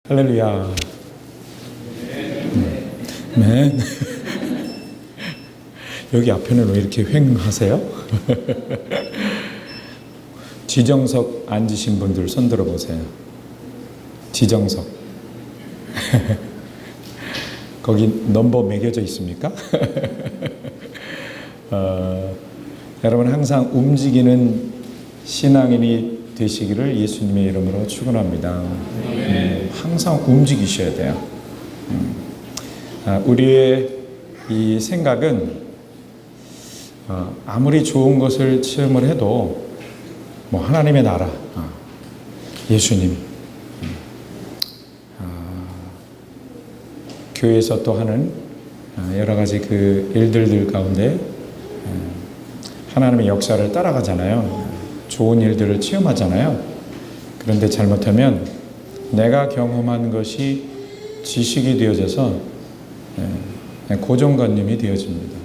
할렐루야. 네. 여기 앞에는 왜 이렇게 휑하세요? 지정석 앉으신 분들 손 들어보세요. 지정석. 거기 넘버 매겨져 있습니까? 여러분 항상 움직이는 신앙인이 되시기를 예수님의 이름으로 축원합니다. 항상 움직이셔야 돼요. 우리의 이 생각은 아무리 좋은 것을 체험을 해도 뭐 하나님의 나라, 예수님, 교회에서 또 하는 여러 가지 그 일들 가운데 하나님의 역사를 따라가잖아요. 좋은 일들을 체험하잖아요. 그런데 잘못하면 내가 경험한 것이 지식이 되어져서 고정관념이 되어집니다.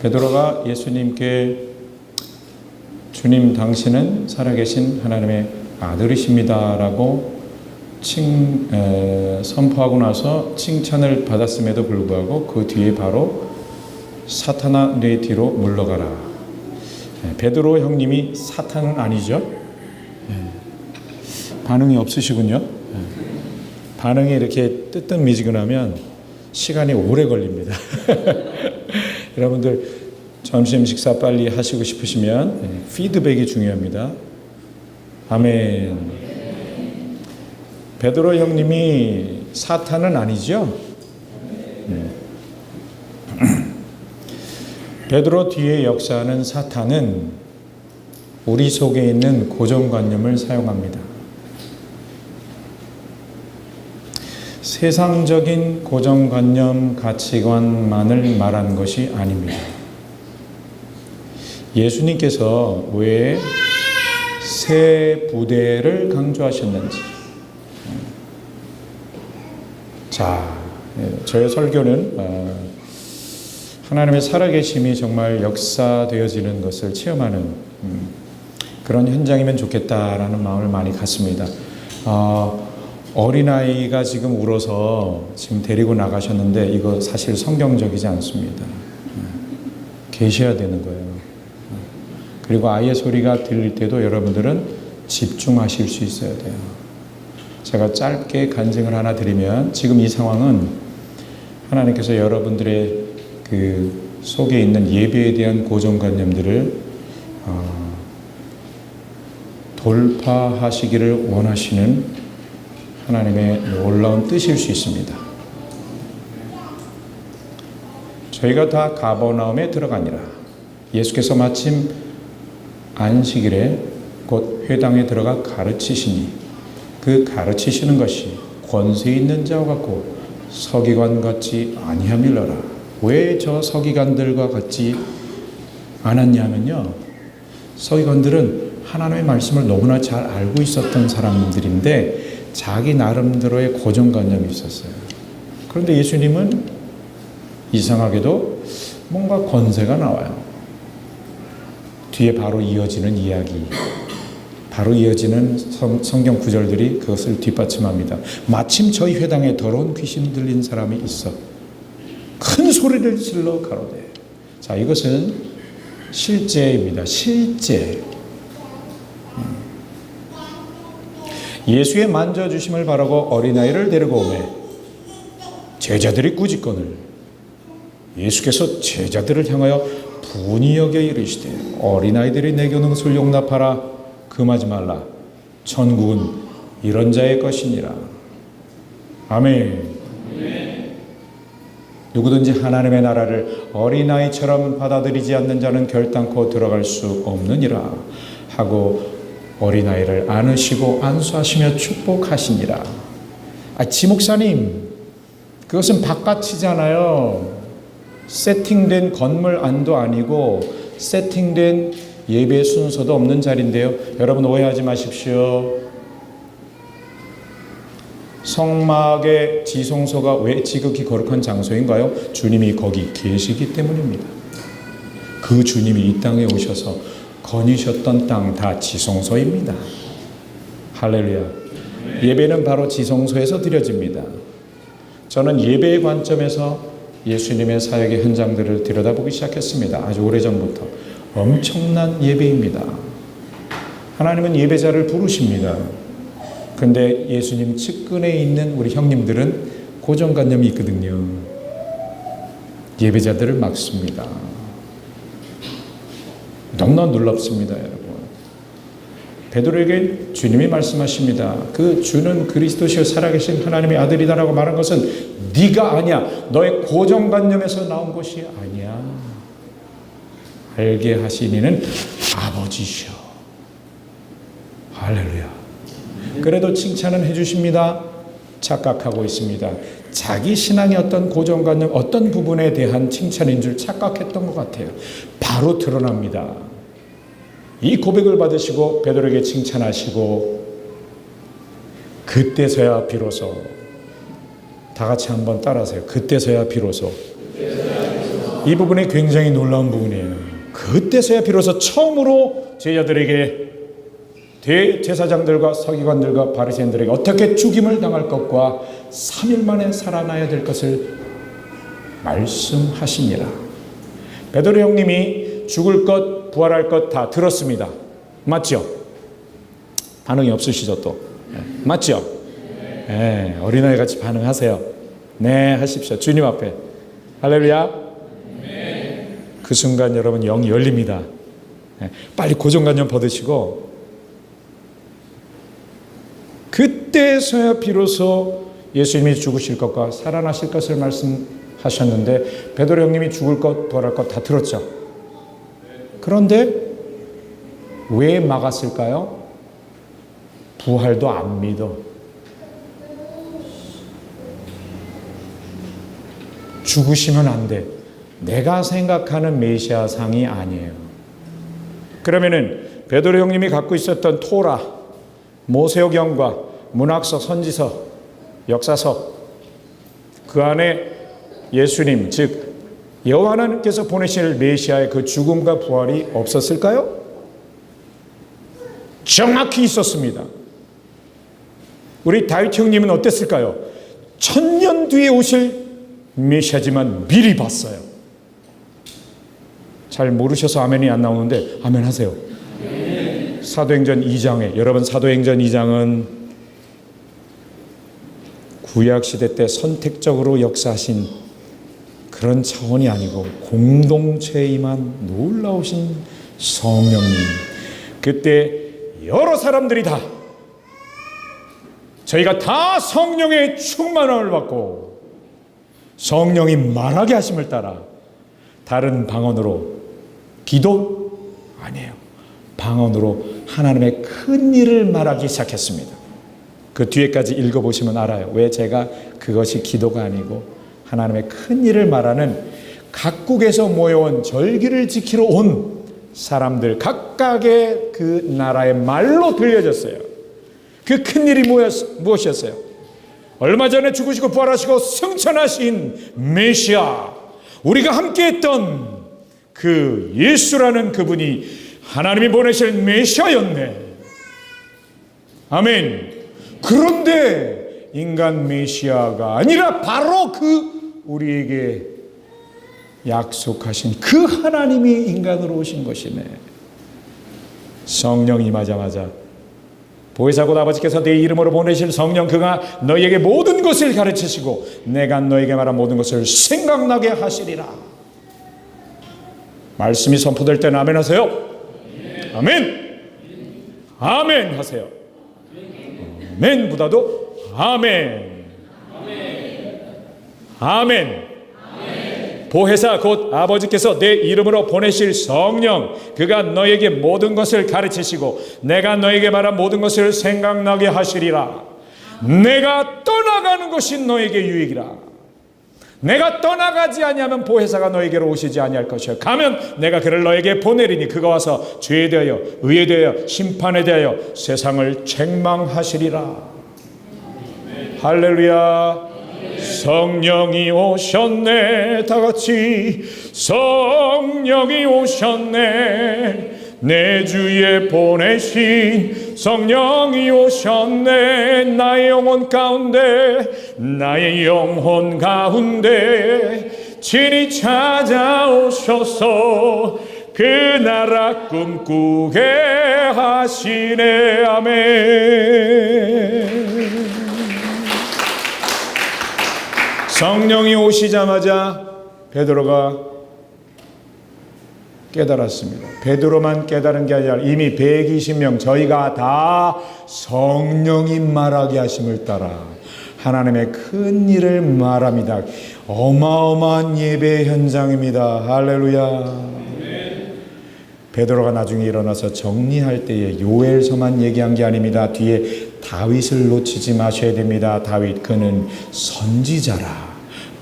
베드로가 예수님께 주님 당신은 살아계신 하나님의 아들이십니다 라고 선포하고 나서 칭찬을 받았음에도 불구하고 그 뒤에 바로 사탄아 내 뒤로 물러가라. 베드로 형님이 사탄은 아니죠? 반응이 없으시군요. 반응이 이렇게 뜨뜻미지근하면 시간이 오래 걸립니다. 여러분들 점심 식사 빨리 하시고 싶으시면 피드백이 중요합니다. 아멘. 베드로 형님이 사탄은 아니죠? 베드로 뒤에 역사하는 사탄은 우리 속에 있는 고정관념을 사용합니다. 세상적인 고정관념, 가치관만을 말하는 것이 아닙니다. 예수님께서 왜 새 부대를 강조하셨는지. 자, 저의 설교는 하나님의 살아계심이 정말 역사되어지는 것을 체험하는 그런 현장이면 좋겠다라는 마음을 많이 갖습니다. 어린아이가 지금 울어서 지금 데리고 나가셨는데 이거 사실 성경적이지 않습니다. 계셔야 되는 거예요. 그리고 아이의 소리가 들릴 때도 여러분들은 집중하실 수 있어야 돼요. 제가 짧게 간증을 하나 드리면 지금 이 상황은 하나님께서 여러분들의 그 속에 있는 예배에 대한 고정관념들을 돌파하시기를 원하시는 하나님의 놀라운 뜻일 수 있습니다. 저희가 다 가버나움에 들어가니라. 예수께서 마침 안식일에 곧 회당에 들어가 가르치시니 그 가르치시는 것이 권세 있는 자와 같고 서기관 같지 아니함일러라. 왜 저 서기관들과 같지 않았냐면요, 서기관들은 하나님의 말씀을 너무나 잘 알고 있었던 사람들인데 자기 나름대로의 고정관념이 있었어요. 그런데 예수님은 이상하게도 뭔가 권세가 나와요. 뒤에 바로 이어지는 이야기, 바로 이어지는 성경 구절들이 그것을 뒷받침합니다. 마침 저희 회당에 더러운 귀신 들린 사람이 있어 큰 소리를 질러 가로되. 자, 이것은 실제입니다. 실제. 예수의 만져주심을 바라고 어린아이를 데리고 오매 제자들이 꾸짖거늘 예수께서 제자들을 향하여 분이 여겨 이르시되 어린아이들이 내게 오는 것을 용납하라. 금하지 말라. 천국은 이런 자의 것이니라. 아멘. 누구든지 하나님의 나라를 어린아이처럼 받아들이지 않는 자는 결단코 들어갈 수 없느니라 하고 어린아이를 안으시고 안수하시며 축복하시니라. 지목사님, 그것은 바깥이잖아요. 세팅된 건물 안도 아니고 세팅된 예배 순서도 없는 자리인데요. 여러분 오해하지 마십시오. 성막의 지성소가 왜 지극히 거룩한 장소인가요? 주님이 거기 계시기 때문입니다. 그 주님이 이 땅에 오셔서 거니셨던 땅 다 지성소입니다. 할렐루야. 예배는 바로 지성소에서 드려집니다. 저는 예배의 관점에서 예수님의 사역의 현장들을 들여다보기 시작했습니다. 아주 오래전부터. 엄청난 예배입니다. 하나님은 예배자를 부르십니다. 근데 예수님 측근에 있는 우리 형님들은 고정관념이 있거든요. 예배자들을 막습니다. 너무나 놀랍습니다, 여러분. 베드로에게 주님이 말씀하십니다. 그 주는 그리스도시요 살아계신 하나님의 아들이다라고 말한 것은 네가 아니야. 너의 고정관념에서 나온 것이 아니야. 알게 하시니는 아버지시여. 할렐루야. 그래도 칭찬은 해주십니다. 착각하고 있습니다. 자기 신앙의 어떤 고정관념, 어떤 부분에 대한 칭찬인 줄 착각했던 것 같아요. 바로 드러납니다. 이 고백을 받으시고 베드로에게 칭찬하시고 그때서야 비로소, 다 같이 한번 따라하세요. 그때서야 비로소. 이 부분이 굉장히 놀라운 부분이에요. 그때서야 비로소 처음으로 제자들에게, 대제사장들과 서기관들과 바리새인들에게 어떻게 죽임을 당할 것과 3일 만에 살아나야 될 것을 말씀하시니라. 베드로 형님이 죽을 것, 부활할 것 다 들었습니다. 맞죠? 반응이 없으시죠 또? 맞죠? 네, 어린아이 같이 반응하세요. 네, 하십시오. 주님 앞에. 할렐루야. 그 순간 여러분 영이 열립니다. 네, 빨리 고정관념 벗으시고 그때서야 비로소 예수님이 죽으실 것과 살아나실 것을 말씀하셨는데 베드로 형님이 죽을 것, 부활할 것 다 들었죠. 그런데 왜 막았을까요? 부활도 안 믿어. 죽으시면 안 돼. 내가 생각하는 메시아상이 아니에요. 그러면은 베드로 형님이 갖고 있었던 토라, 모세오경과 문학서, 선지서, 역사서, 그 안에 예수님, 즉 여호와 하나님께서 보내실 메시아의 그 죽음과 부활이 없었을까요? 정확히 있었습니다. 우리 다윗 형님은 어땠을까요? 1000년 뒤에 오실 메시아지만 미리 봤어요. 잘 모르셔서 아멘이 안 나오는데 아멘 하세요. 사도행전 2장에, 여러분 사도행전 2장은 구약시대 때 선택적으로 역사하신 그런 차원이 아니고 공동체에만 놀라우신 성령님. 그때 여러 사람들이 다 저희가 다 성령의 충만함을 받고 성령이 말하게 하심을 따라 다른 방언으로, 기도 아니에요, 방언으로 하나님의 큰 일을 말하기 시작했습니다. 그 뒤에까지 읽어보시면 알아요. 왜 제가 그것이 기도가 아니고 하나님의 큰 일을 말하는, 각국에서 모여온 절기를 지키러 온 사람들 각각의 그 나라의 말로 들려졌어요. 그 큰 일이 무엇이었어요? 얼마 전에 죽으시고 부활하시고 승천하신 메시아, 우리가 함께했던 그 예수라는 그분이 하나님이 보내실 메시아였네. 아멘. 그런데 인간 메시아가 아니라 바로 그 우리에게 약속하신 그 하나님이 인간으로 오신 것이네. 성령 임하자마자 보혜사 곧 아버지께서 내 이름으로 보내실 성령, 그가 너희에게 모든 것을 가르치시고 내가 너희에게 말한 모든 것을 생각나게 하시리라. 말씀이 선포될 때는 아멘 하세요. 아멘. 아멘 하세요. 아멘보다도 아멘. 아멘. 보혜사 곧 아버지께서 내 이름으로 보내실 성령, 그가 너에게 모든 것을 가르치시고 내가 너에게 말한 모든 것을 생각나게 하시리라. 내가 떠나가는 것이 너에게 유익이라. 내가 떠나가지 아니하면 보혜사가 너에게로 오시지 아니할 것이요, 가면 내가 그를 너에게 보내리니 그가 와서 죄에 대하여 의에 대하여 심판에 대하여 세상을 책망하시리라. 할렐루야. 성령이 오셨네. 다 같이 성령이 오셨네. 내 주에 보내신 성령이 오셨네. 나의 영혼 가운데, 나의 영혼 가운데 친히 찾아오셔서 그 나라 꿈꾸게 하시네. 아멘. 성령이 오시자마자 베드로가 깨달았습니다. 베드로만 깨달은 게 아니라 이미 120명 저희가 다 성령이 말하게 하심을 따라 하나님의 큰 일을 말합니다. 어마어마한 예배 현장입니다. 할렐루야. 베드로가 나중에 일어나서 정리할 때에 요엘서만 얘기한 게 아닙니다. 뒤에 다윗을 놓치지 마셔야 됩니다. 다윗 그는 선지자라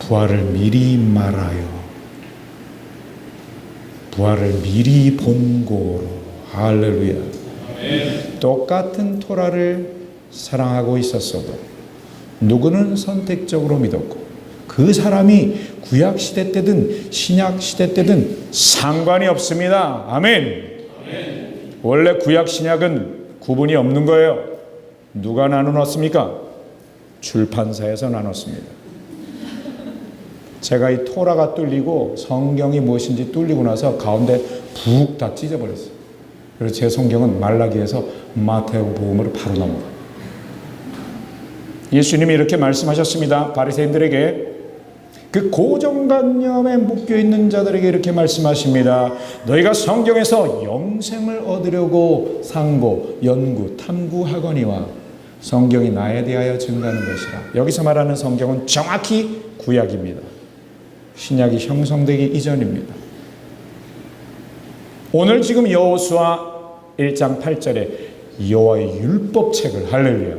부활을 미리 말하여 부활을 미리 본고로. 할렐루야. 똑같은 토라를 사랑하고 있었어도 누구는 선택적으로 믿었고 그 사람이 구약시대 때든 신약시대 때든 상관이 없습니다. 아멘. 원래 구약 신약은 구분이 없는 거예요. 누가 나누었습니까? 출판사에서 나눴습니다. 제가 이 토라가 뚫리고 성경이 무엇인지 뚫리고 나서 가운데 푹 다 찢어버렸어요. 그래서 제 성경은 말라기에서 마태복음으로 바로 넘어가요. 예수님이 이렇게 말씀하셨습니다. 바리새인들에게, 그 고정관념에 묶여있는 자들에게 이렇게 말씀하십니다. 너희가 성경에서 영생을 얻으려고 상고, 연구, 탐구하거니와 성경이 나에 대하여 증거하는 것이라. 여기서 말하는 성경은 정확히 구약입니다. 신약이 형성되기 이전입니다. 오늘 지금 여호수아 1장 8절에 여호와의 율법책을, 할렐루야,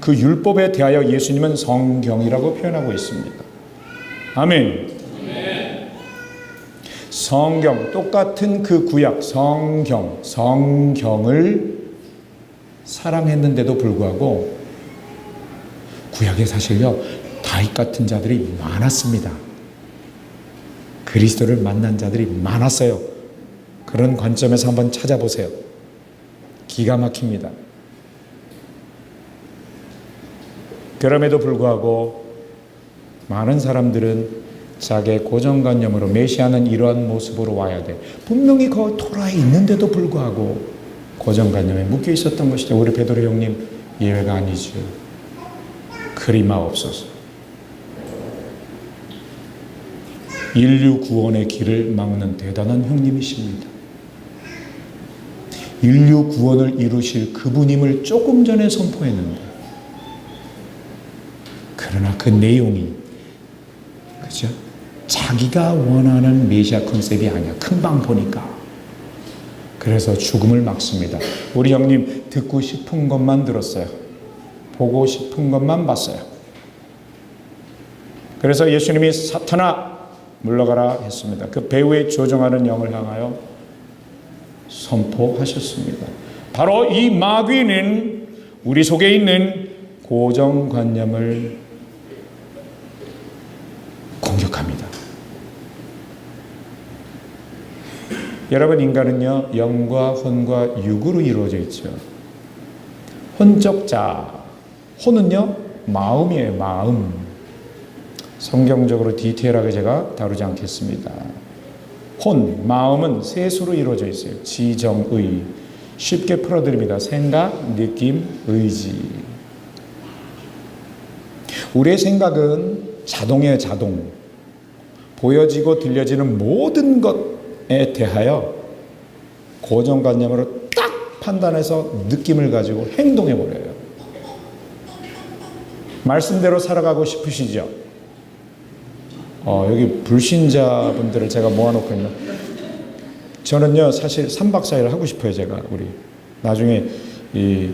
그 율법에 대하여 예수님은 성경이라고 표현하고 있습니다. 아멘. 성경, 똑같은 그 구약 성경을 사랑했는데도 불구하고 구약에 사실요 다윗 같은 자들이 많았습니다. 그리스도를 만난 자들이 많았어요. 그런 관점에서 한번 찾아보세요. 기가 막힙니다. 그럼에도 불구하고 많은 사람들은 자기의 고정관념으로 메시아는 이러한 모습으로 와야 돼. 분명히 그 토라에 있는데도 불구하고 고정관념에 묶여 있었던 것이죠. 우리 베드로 형님 예외가 아니죠. 그리마옵소서. 인류 구원의 길을 막는 대단한 형님이십니다. 인류 구원을 이루실 그분임을 조금 전에 선포했는데, 그러나 그 내용이, 그죠? 자기가 원하는 메시아 컨셉이 아니야. 금방 보니까. 그래서 죽음을 막습니다. 우리 형님 듣고 싶은 것만 들었어요. 보고 싶은 것만 봤어요. 그래서 예수님이 사탄아 물러가라 했습니다. 그 배후에 조종하는 영을 향하여 선포하셨습니다. 바로 이 마귀는 우리 속에 있는 고정관념을 공격합니다. 여러분, 인간은요 영과 혼과 육으로 이루어져 있죠. 혼적 자, 혼은요 마음이에요. 마음. 성경적으로 디테일하게 제가 다루지 않겠습니다. 혼, 마음은 셋으로 이루어져 있어요. 지, 정, 의. 쉽게 풀어드립니다. 생각, 느낌, 의지. 우리의 생각은 자동이에요. 자동. 보여지고 들려지는 모든 것에 대하여 고정관념으로 딱 판단해서 느낌을 가지고 행동해버려요. 말씀대로 살아가고 싶으시죠? 여기 불신자분들을 제가 모아놓고 있는, 저는요 사실 3박 4일 하고 싶어요. 제가 우리 나중에 이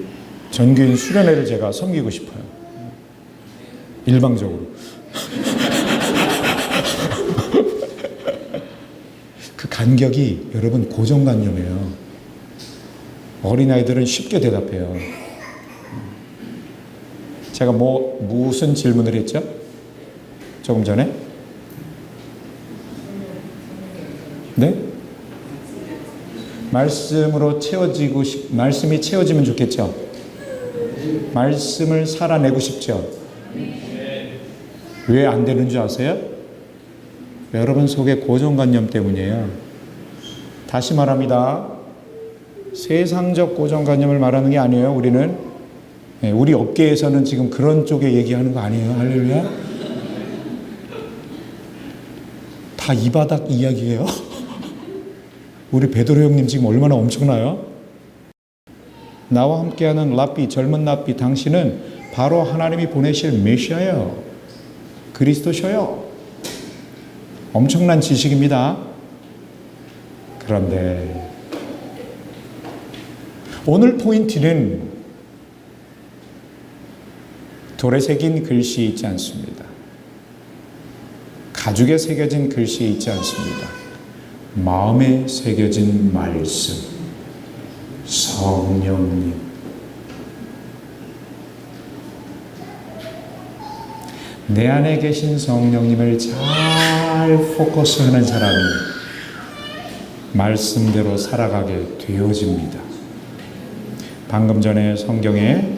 전교인 수련회를 제가 섬기고 싶어요. 일방적으로. 그 간격이 여러분 고정관념이에요. 어린아이들은 쉽게 대답해요. 제가 무슨 질문을 했죠? 조금 전에? 네? 말씀으로 말씀이 채워지면 좋겠죠. 말씀을 살아내고 싶죠. 왜 안 되는 줄 아세요? 여러분 속에 고정관념 때문이에요. 다시 말합니다. 세상적 고정관념을 말하는 게 아니에요. 우리 업계에서는 지금 그런 쪽에 얘기하는 거 아니에요. 할렐루야. 다 이 바닥 이야기예요. 우리 베드로 형님 지금 얼마나 엄청나요? 나와 함께하는 랍비, 젊은 랍비, 당신은 바로 하나님이 보내실 메시아예요. 그리스도셔요. 엄청난 지식입니다. 그런데 오늘 포인트는 돌에 새긴 글씨 있지 않습니다. 가죽에 새겨진 글씨 있지 않습니다. 마음에 새겨진 말씀, 성령님. 내 안에 계신 성령님을 잘 포커스하는 사람이 말씀대로 살아가게 되어집니다. 방금 전에 성경에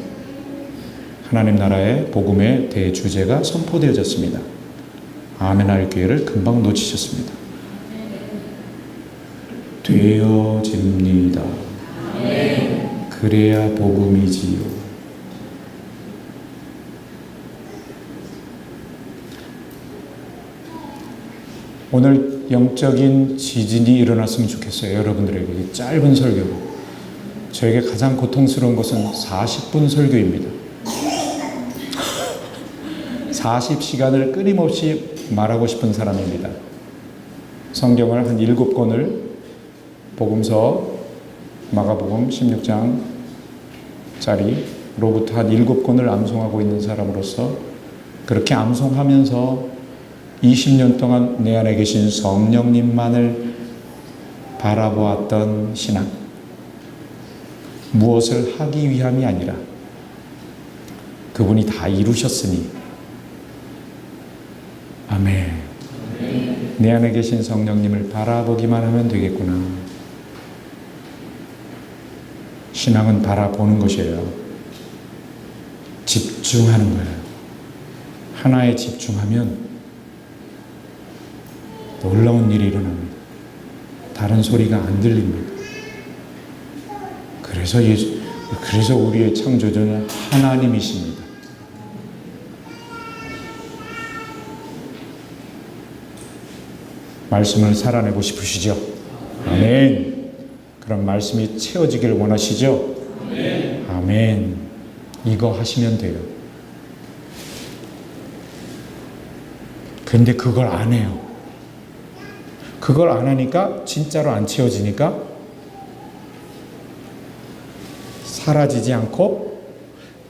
하나님 나라의 복음의 대주제가 선포되어졌습니다. 아멘 할 기회를 금방 놓치셨습니다. 되어집니다. 그래야 복음이지요. 오늘 영적인 지진이 일어났으면 좋겠어요. 여러분들에게 짧은 설교고. 저에게 가장 고통스러운 것은 40분 설교입니다. 40시간을 끊임없이 말하고 싶은 사람입니다. 성경을 한 7권을 복음서, 마가복음 16장짜리로부터 한 7권을 암송하고 있는 사람으로서 그렇게 암송하면서 20년 동안 내 안에 계신 성령님만을 바라보았던 신앙. 무엇을 하기 위함이 아니라 그분이 다 이루셨으니 아멘. 내 안에 계신 성령님을 바라보기만 하면 되겠구나. 신앙은 바라보는 것이에요. 집중하는 거예요. 하나에 집중하면 놀라운 일이 일어납니다. 다른 소리가 안 들립니다. 그래서 우리의 창조주는 하나님이십니다. 말씀을 살아내고 싶으시죠? 아멘. 그럼 말씀이 채워지길 원하시죠? 아멘. 이거 하시면 돼요. 근데 그걸 안 해요. 그걸 안 하니까 진짜로 안 채워지니까 사라지지 않고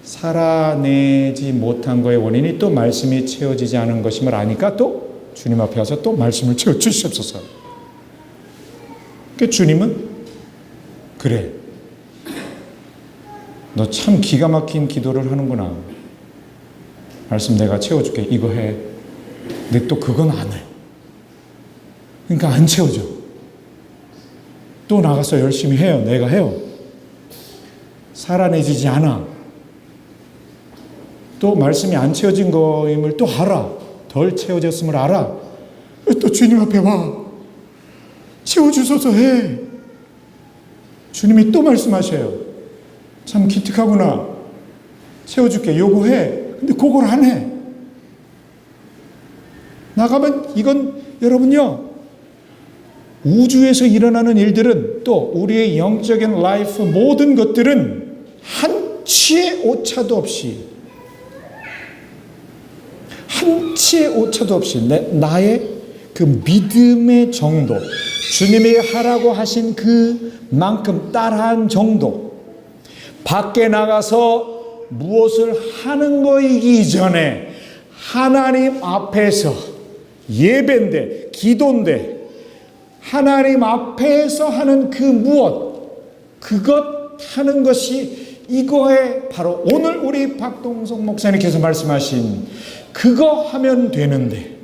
살아내지 못한 거의 원인이 또 말씀이 채워지지 않은 것임을 아니까 또 주님 앞에 와서 또 말씀을 채워주시옵소서. 그러니까 주님은 그래, 너 참 기가 막힌 기도를 하는구나. 말씀 내가 채워줄게. 이거 해. 근데 또 그건 안 해. 그러니까 안 채워져. 또 나가서 열심히 해요. 내가 해요. 살아내지지 않아. 또 말씀이 안 채워진 거임을 또 알아. 덜 채워졌음을 알아. 또 주님 앞에 와. 채워주소서 해. 주님이 또 말씀하셔요. 참 기특하구나. 채워줄게. 요구해. 근데 그걸 안 해. 나가면 이건 여러분요, 우주에서 일어나는 일들은 또 우리의 영적인 라이프 모든 것들은 한치의 오차도 없이 나의 그 믿음의 정도, 주님이 하라고 하신 그만큼 따라한 정도, 밖에 나가서 무엇을 하는 거이기 전에 하나님 앞에서 예배인데, 기도인데, 하나님 앞에서 하는 그 무엇, 그것 하는 것이 이거에 바로 오늘 우리 박동석 목사님께서 말씀하신 그거 하면 되는데,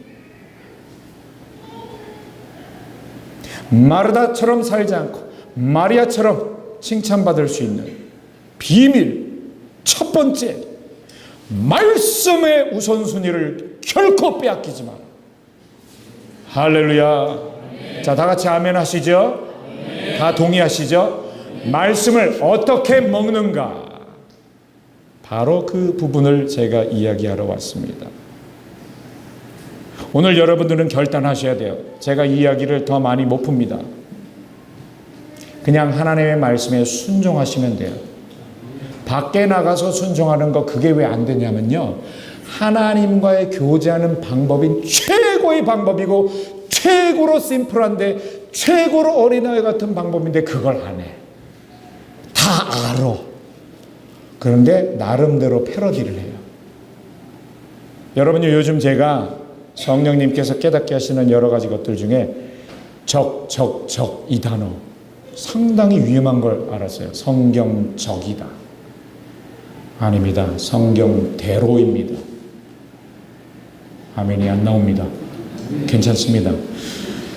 마르다처럼 살지 않고 마리아처럼 칭찬받을 수 있는 비밀, 첫 번째, 말씀의 우선순위를 결코 빼앗기지 마라. 할렐루야. 자, 다 같이 아멘 하시죠? 다 동의하시죠? 말씀을 어떻게 먹는가? 바로 그 부분을 제가 이야기하러 왔습니다. 오늘 여러분들은 결단하셔야 돼요. 제가 이 이야기를 더 많이 못 풉니다. 그냥 하나님의 말씀에 순종하시면 돼요. 밖에 나가서 순종하는 거 그게 왜 안 되냐면요, 하나님과의 교제하는 방법인 최고의 방법이고 최고로 심플한데 최고로 어린아이 같은 방법인데 그걸 안 해. 다 알아. 그런데 나름대로 패러디를 해요. 여러분요, 요즘 제가 성령님께서 깨닫게 하시는 여러 가지 것들 중에 적 이 단어 상당히 위험한 걸 알았어요. 성경적이다. 아닙니다. 성경대로입니다. 아멘이 안 나옵니다. 괜찮습니다.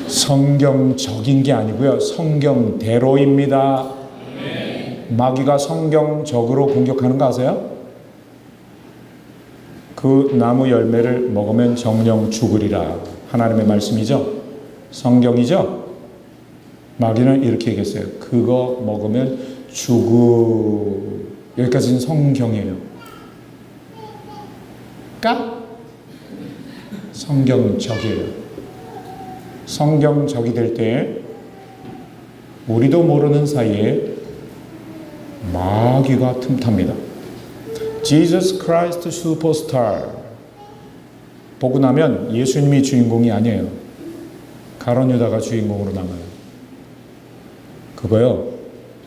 성경적인 게 아니고요, 성경대로입니다. 마귀가 성경적으로 공격하는 거 아세요? 그 나무 열매를 먹으면 정령 죽으리라. 하나님의 말씀이죠. 성경이죠. 마귀는 이렇게 얘기했어요. 그거 먹으면 여기까지는 성경이에요. 성경적이에요. 성경적이 될 때 우리도 모르는 사이에 마귀가 틈탑니다. Jesus Christ Superstar 보고 나면 예수님이 주인공이 아니에요. 가룟 유다가 주인공으로 남아요. 그거요,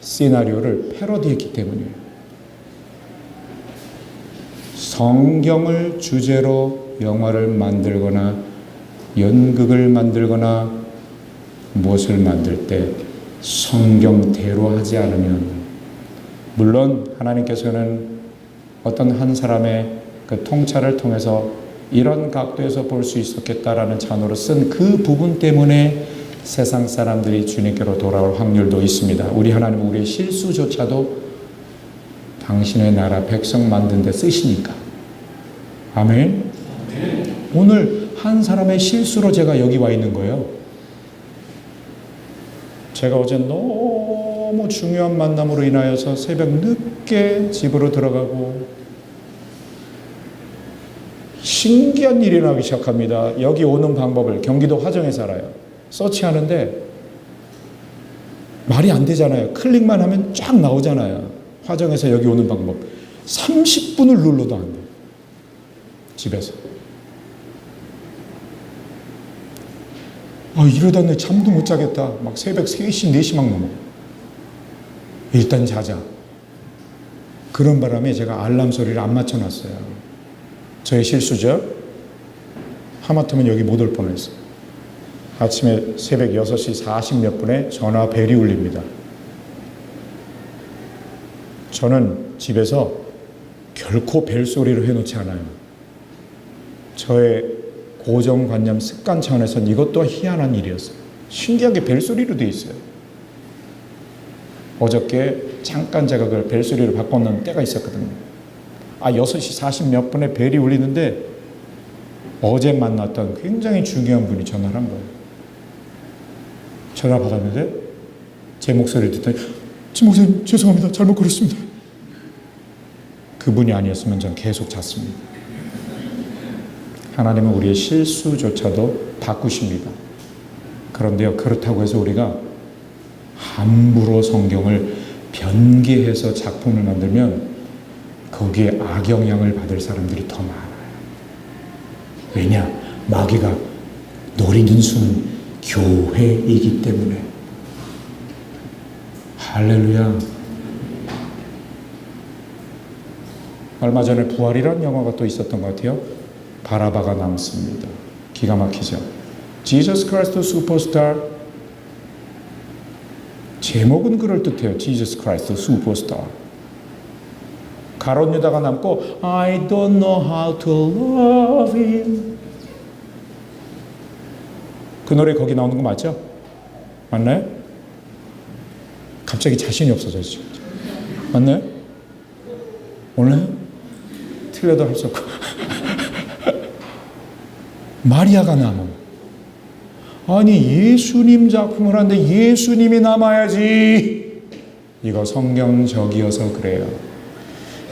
시나리오를 패러디했기 때문이에요. 성경을 주제로 영화를 만들거나 연극을 만들거나 무엇을 만들 때 성경대로 하지 않으면, 물론 하나님께서는 어떤 한 사람의 그 통찰을 통해서 이런 각도에서 볼 수 있었겠다라는 잔으로 쓴 그 부분 때문에 세상 사람들이 주님께로 돌아올 확률도 있습니다. 우리 하나님은 우리의 실수조차도 당신의 나라 백성 만든 데 쓰시니까. 아멘. 오늘 한 사람의 실수로 제가 여기 와 있는 거예요. 제가 어제 너무 중요한 만남으로 인하여서 새벽 늦게 집으로 들어가고 신기한 일이 나기 시작합니다. 여기 오는 방법을 경기도 화정에 살아요. 서치하는데 말이 안 되잖아요. 클릭만 하면 쫙 나오잖아요. 화정에서 여기 오는 방법. 30분을 눌러도 안 돼요. 집에서. 이러다 내 잠도 못 자겠다. 막 새벽 3시, 4시 막 넘어. 일단 자자. 그런 바람에 제가 알람 소리를 안 맞춰놨어요. 저의 실수죠. 하마터면 여기 못 올 뻔했어요. 아침에 새벽 6시 40 몇 분에 전화 벨이 울립니다. 저는 집에서 결코 벨소리를 해놓지 않아요. 저의 고정관념 습관 차원에서는 이것도 희한한 일이었어요. 신기하게 벨소리로 되어 있어요. 어저께 잠깐 제가 그걸 벨소리로 바꿨는 때가 있었거든요. 6시 40 몇 분에 벨이 울리는데 어제 만났던 굉장히 중요한 분이 전화를 한 거예요. 전화 받았는데 제 목소리를 듣더니 지 목사님 죄송합니다. 잘못 걸었습니다. 그분이 아니었으면 전 계속 잤습니다. 하나님은 우리의 실수조차도 바꾸십니다. 그런데요, 그렇다고 해서 우리가 함부로 성경을 변개해서 작품을 만들면 거기에 악영향을 받을 사람들이 더 많아요. 왜냐? 마귀가 노리는 수는 교회이기 때문에. 할렐루야. 얼마 전에 부활이라는 영화가 또 있었던 것 같아요. 바라바가 남습니다. 기가 막히죠. Jesus Christ Superstar. 제목은 그럴듯해요. Jesus Christ Superstar. 가룟 유다가 남고 I don't know how to love him. 그 노래 거기 나오는 거 맞죠? 맞나요? 갑자기 자신이 없어졌죠. 맞나요? 몰라요? 틀려도 할 수 없고. 마리아가 남아. 아니 예수님 작품을 하는데 예수님이 남아야지. 이거 성경적이어서 그래요.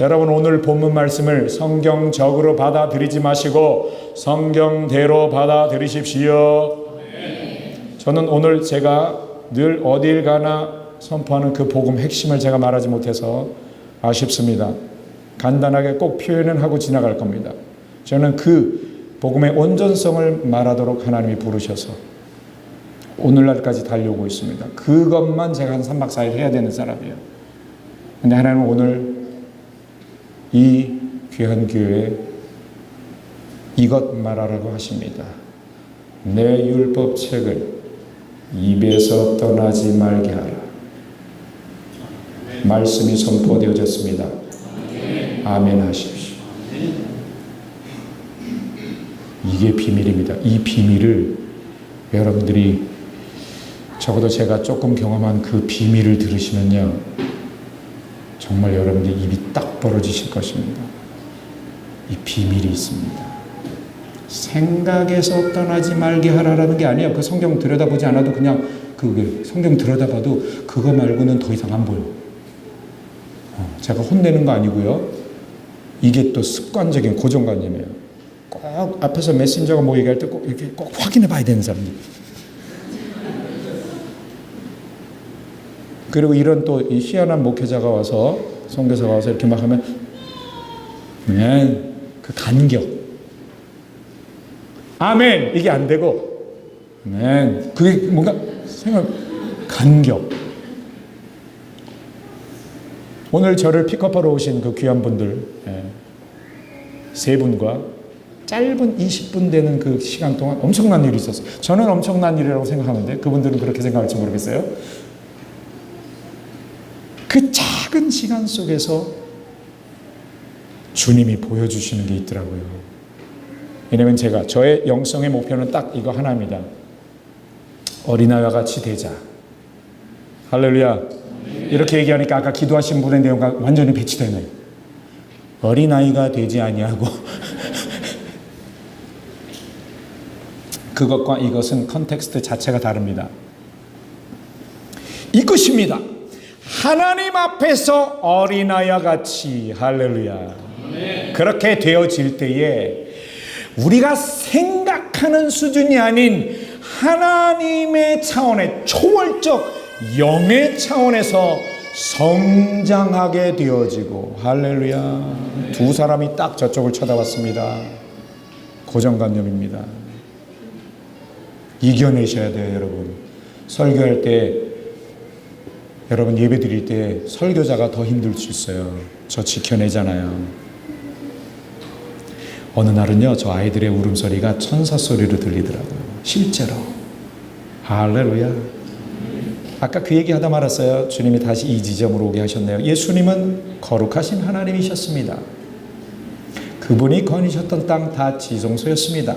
여러분 오늘 본문 말씀을 성경적으로 받아들이지 마시고 성경대로 받아들이십시오. 저는 오늘 제가 늘 어딜 가나 선포하는 그 복음 핵심을 제가 말하지 못해서 아쉽습니다. 간단하게 꼭 표현은 하고 지나갈 겁니다. 저는 그 복음의 온전성을 말하도록 하나님이 부르셔서 오늘날까지 달려오고 있습니다. 그것만 제가 한 3박 4일 해야 되는 사람이에요. 근데 하나님은 오늘 이 귀한 교회에 이것 말하라고 하십니다. 내 율법책을 입에서 떠나지 말게 하라. 말씀이 선포되어졌습니다. 아멘 하십시오. 이게 비밀입니다. 이 비밀을 여러분들이 적어도 제가 조금 경험한 그 비밀을 들으시면요, 정말 여러분들이 입이 딱 벌어지실 것입니다. 이 비밀이 있습니다. 생각에서 떠나지 말게 하라라는 게 아니에요. 그 성경 들여다보지 않아도 그냥 그 성경 들여다봐도 그거 말고는 더 이상 안 보여. 제가 혼내는 거 아니고요. 이게 또 습관적인 고정관념이에요. 꼭 앞에서 메신저가 뭐 얘기할 때 꼭 이렇게 꼭 확인해 봐야 되는 사람들. 그리고 이런 또 이 희한한 목회자가 와서 선교사가 와서 이렇게 막 하면 그 간격, 아멘 이게 안 되고 아멘 그게 뭔가 생각 간격. 오늘 저를 픽업하러 오신 그 귀한 분들 세 분과 짧은 20분 되는 그 시간 동안 엄청난 일이 있었어요. 저는 엄청난 일이라고 생각하는데 그분들은 그렇게 생각할지 모르겠어요. 그 작은 시간 속에서 주님이 보여주시는 게 있더라고요. 왜냐하면 제가 저의 영성의 목표는 딱 이거 하나입니다. 어린아이와 같이 되자. 할렐루야. 이렇게 얘기하니까 아까 기도하신 분의 내용과 완전히 배치되네요. 어린아이가 되지 아니하고 그것과 이것은 컨텍스트 자체가 다릅니다. 이것입니다. 하나님 앞에서 어린아이와 같이 할렐루야. 그렇게 되어질 때에 우리가 생각하는 수준이 아닌 하나님의 차원의 초월적 영의 차원에서 성장하게 되어지고 할렐루야. 두 사람이 딱 저쪽을 쳐다봤습니다. 고정관념입니다. 이겨내셔야 돼요, 여러분. 설교할 때 여러분 예배 드릴 때 설교자가 더 힘들 수 있어요. 저 지켜내잖아요. 어느 날은요, 저 아이들의 울음소리가 천사 소리로 들리더라고요. 실제로. 할렐루야. 아까 그 얘기 하다 말았어요. 주님이 다시 이 지점으로 오게 하셨네요. 예수님은 거룩하신 하나님이셨습니다. 그분이 거니셨던 땅 다 지성소였습니다.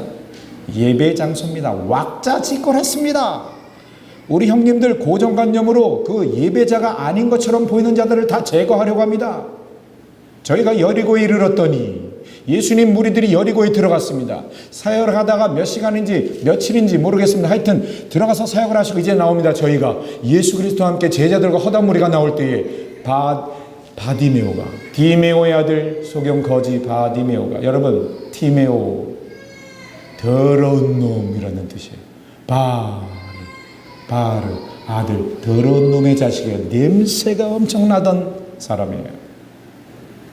예배 장소입니다. 왁자지껄했습니다. 우리 형님들 고정관념으로 그 예배자가 아닌 것처럼 보이는 자들을 다 제거하려고 합니다. 저희가 여리고에 이르렀더니 예수님 무리들이 여리고에 들어갔습니다. 사역을 하다가 몇 시간인지 며칠인지 모르겠습니다. 하여튼 들어가서 사역을 하시고 이제 나옵니다. 저희가 예수 그리스도와 함께 제자들과 허다 무리가 나올 때에 바디메오가, 디메오의 아들 소경 거지 바디메오가, 여러분 티메오 더러운 놈이라는 뜻이에요. 바르 아들 더러운 놈의 자식이에요. 냄새가 엄청나던 사람이에요.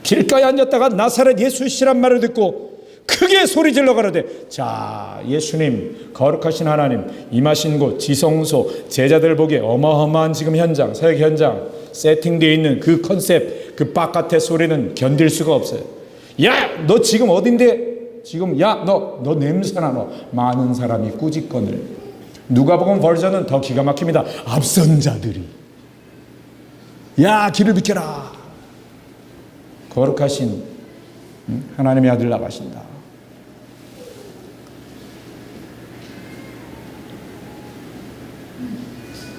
길가에 앉았다가 나사렛 예수시란 말을 듣고 크게 소리질러 가로되, 자 예수님 거룩하신 하나님 임하신 곳 지성소 제자들 보기에 어마어마한 지금 현장, 사역 현장 세팅되어 있는 그 컨셉, 그 바깥의 소리는 견딜 수가 없어요. 야 너 지금 어딘데 지금, 야 너 냄새나. 너 많은 사람이 꾸짖건을. 누가복음 버전은 더 기가 막힙니다. 앞선 자들이 야 길을 비켜라. 거룩하신 하나님의 아들 나가신다.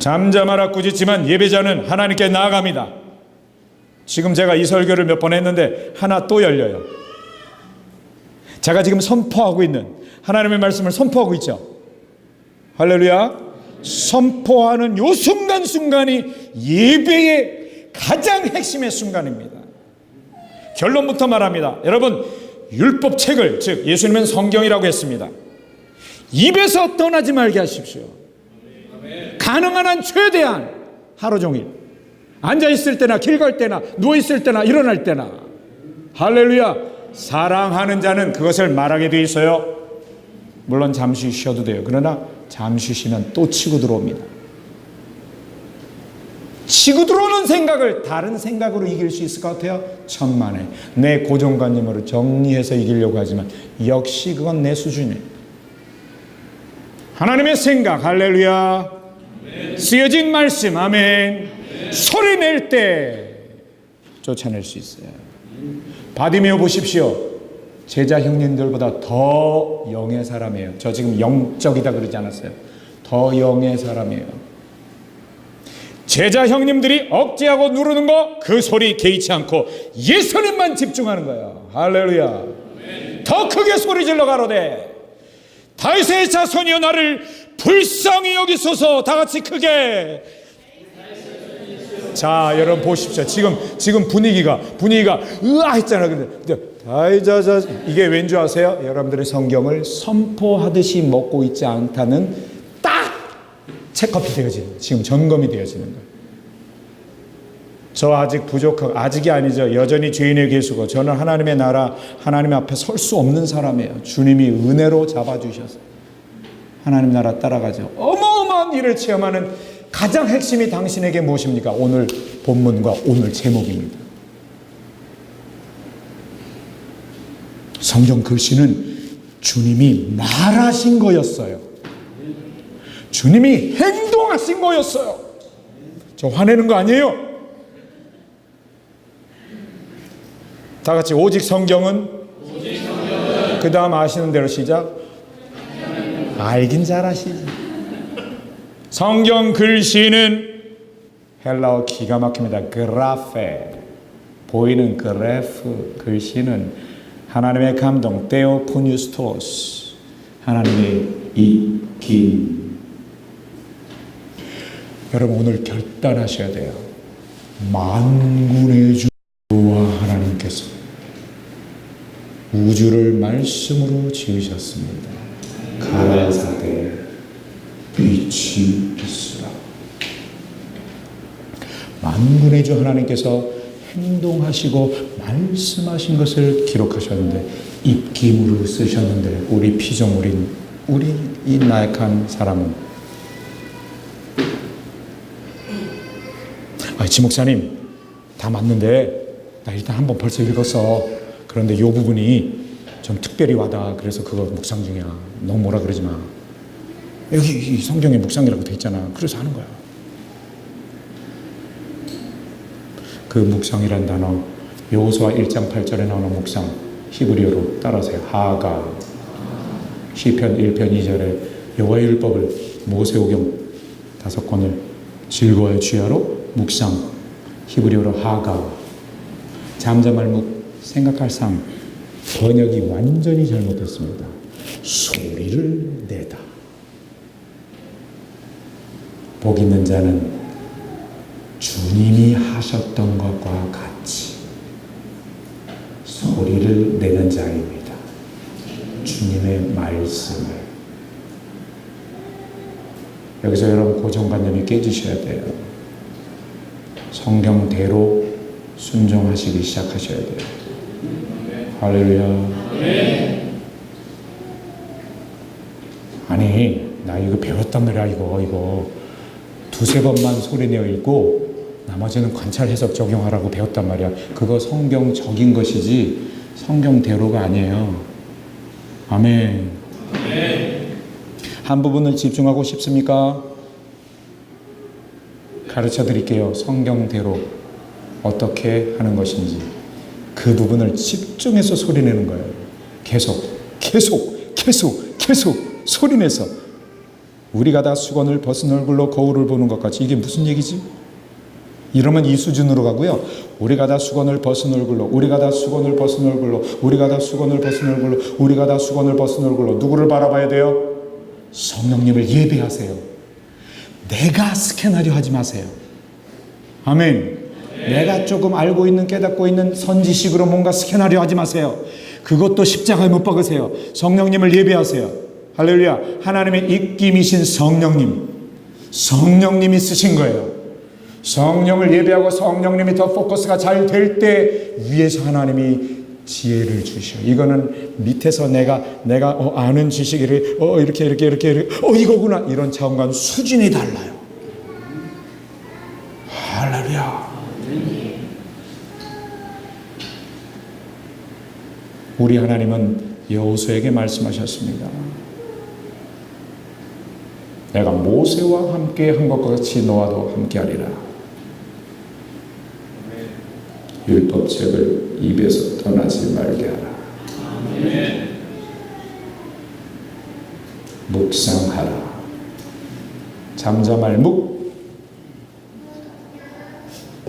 잠잠하라 꾸짖지만 예배자는 하나님께 나아갑니다. 지금 제가 이 설교를 몇 번 했는데 하나 또 열려요. 제가 지금 선포하고 있는 하나님의 말씀을 선포하고 있죠. 할렐루야. 선포하는 요 순간순간이 예배의 가장 핵심의 순간입니다. 결론부터 말합니다. 여러분, 율법책을, 즉 예수님은 성경이라고 했습니다. 입에서 떠나지 말게 하십시오. 가능한 한 최대한 하루 종일 앉아있을 때나 길 갈 때나 누워있을 때나 일어날 때나, 할렐루야, 사랑하는 자는 그것을 말하게 돼 있어요. 물론 잠시 쉬어도 돼요. 그러나 잠시 쉬면 또 치고 들어옵니다. 치고 들어오는 생각을 다른 생각으로 이길 수 있을 것 같아요? 천만에. 내 고정관념으로 정리해서 이기려고 하지만 역시 그건 내 수준이에요. 하나님의 생각, 할렐루야, 쓰여진 말씀, 아멘, 소리 낼 때 쫓아낼 수 있어요. 바디메오 보십시오. 제자 형님들보다 더 영의 사람이에요. 저 지금 영적이다 그러지 않았어요? 더 영의 사람이에요. 제자 형님들이 억제하고 누르는 거 그 소리 개의치 않고 예수님만 집중하는 거예요. 할렐루야. 더 크게 소리 질러 가로되 다윗의 자손이여 나를 불쌍히 여기소서. 다 같이 크게. 자, 여러분 보십시오. 지금 분위기가 으아 했잖아요. 근데 다이자자 이게 왠지 아세요? 여러분들의 성경을 선포하듯이 먹고 있지 않다는 딱 체크업이 되어지는, 지금 점검이 되어지는 거예요. 저 아직 부족하고, 아직이 아니죠. 여전히 죄인의 계수고 저는 하나님의 나라, 하나님 앞에 설 수 없는 사람이에요. 주님이 은혜로 잡아주셔서 하나님 나라 따라가죠. 어마어마한 일을 체험하는 가장 핵심이 당신에게 무엇입니까? 오늘 본문과 오늘 제목입니다. 성경 글씨는 주님이 말하신 거였어요. 주님이 행동하신 거였어요. 저 화내는 거 아니에요? 다 같이 오직 성경은 그 다음 아시는 대로 시작. 알긴 잘하시지. 성경 글씨는 헬라어 기가 막힙니다. 그라페, 보이는 그래프, 글씨는 하나님의 감동, 테오포뉴스토스, 하나님의 입김. 여러분 오늘 결단하셔야 돼요. 만군의 주와 하나님께서 우주를 말씀으로 지으셨습니다. 가라사대 빛이 있으라. 만군의 주 하나님께서 행동하시고 말씀하신 것을 기록하셨는데 입김으로 쓰셨는데 우리 피조물인 우리 이 나약한 사람은 지목사님 다 맞는데 나 일단 한번 벌써 읽었어. 그런데 이 부분이 좀 특별히 와닿아. 그래서 그거 묵상 중이야. 너무 뭐라 그러지 마. 여기 성경에 묵상이라고 돼 있잖아. 그래서 하는 거야. 그 묵상이란 단어 여호수아 1장 8절에 나오는 묵상 히브리어로 따라하세요. 하가. 시편 1편 2절에 여호와의 율법을 모세오경 5권을 즐거워하여 주야로 묵상 히브리어로 하가. 잠잠할 묵 생각할 상 번역이 완전히 잘못됐습니다. 소리를 내다. 복 있는 자는 주님이 하셨던 것과 같이 소리를 내는 자입니다. 주님의 말씀을. 여기서 여러분 고정관념이 깨지셔야 돼요. 성경대로 순종하시기 시작하셔야 돼요. 할렐루야. 아니 나 이거 배웠단 말이야. 이거 두세 번만 소리내어 읽고 나머지는 관찰 해석 적용하라고 배웠단 말이야. 그거 성경적인 것이지 성경대로가 아니에요. 아멘. 한 부분을 집중하고 싶습니까? 가르쳐 드릴게요. 성경대로 어떻게 하는 것인지 그 부분을 집중해서 소리내는 거예요. 계속 소리내서 우리가 다 수건을 벗은 얼굴로 거울을 보는 것 같이. 이게 무슨 얘기지? 이러면 이 수준으로 가고요. 우리가 다 수건을 벗은 얼굴로, 우리가 다 수건을 벗은 얼굴로, 우리가 다 수건을 벗은 얼굴로, 우리가 다 수건을 벗은 얼굴로. 누구를 바라봐야 돼요? 성령님을 예배하세요. 내가 스캔하려 하지 마세요. 아멘. 내가 조금 알고 있는, 깨닫고 있는 선지식으로 뭔가 스캔하려 하지 마세요. 그것도 십자가에 못 박으세요. 성령님을 예배하세요. 할렐루야. 하나님의 입김이신 성령님이 쓰신 거예요. 성령을 예배하고 성령님이 더 포커스가 잘 될 때 위에서 하나님이 지혜를 주셔. 이거는 밑에서 내가 아는 지식을 이렇게 이거구나, 이런 차원과는 수준이 달라요. 할렐루야. 우리 하나님은 여호수아에게 말씀하셨습니다. 내가 모세와 함께 한 것과 같이 너와도 함께하리라. 율법책을 입에서 떠나지 말게 하라. 묵상하라. 잠잠할 묵.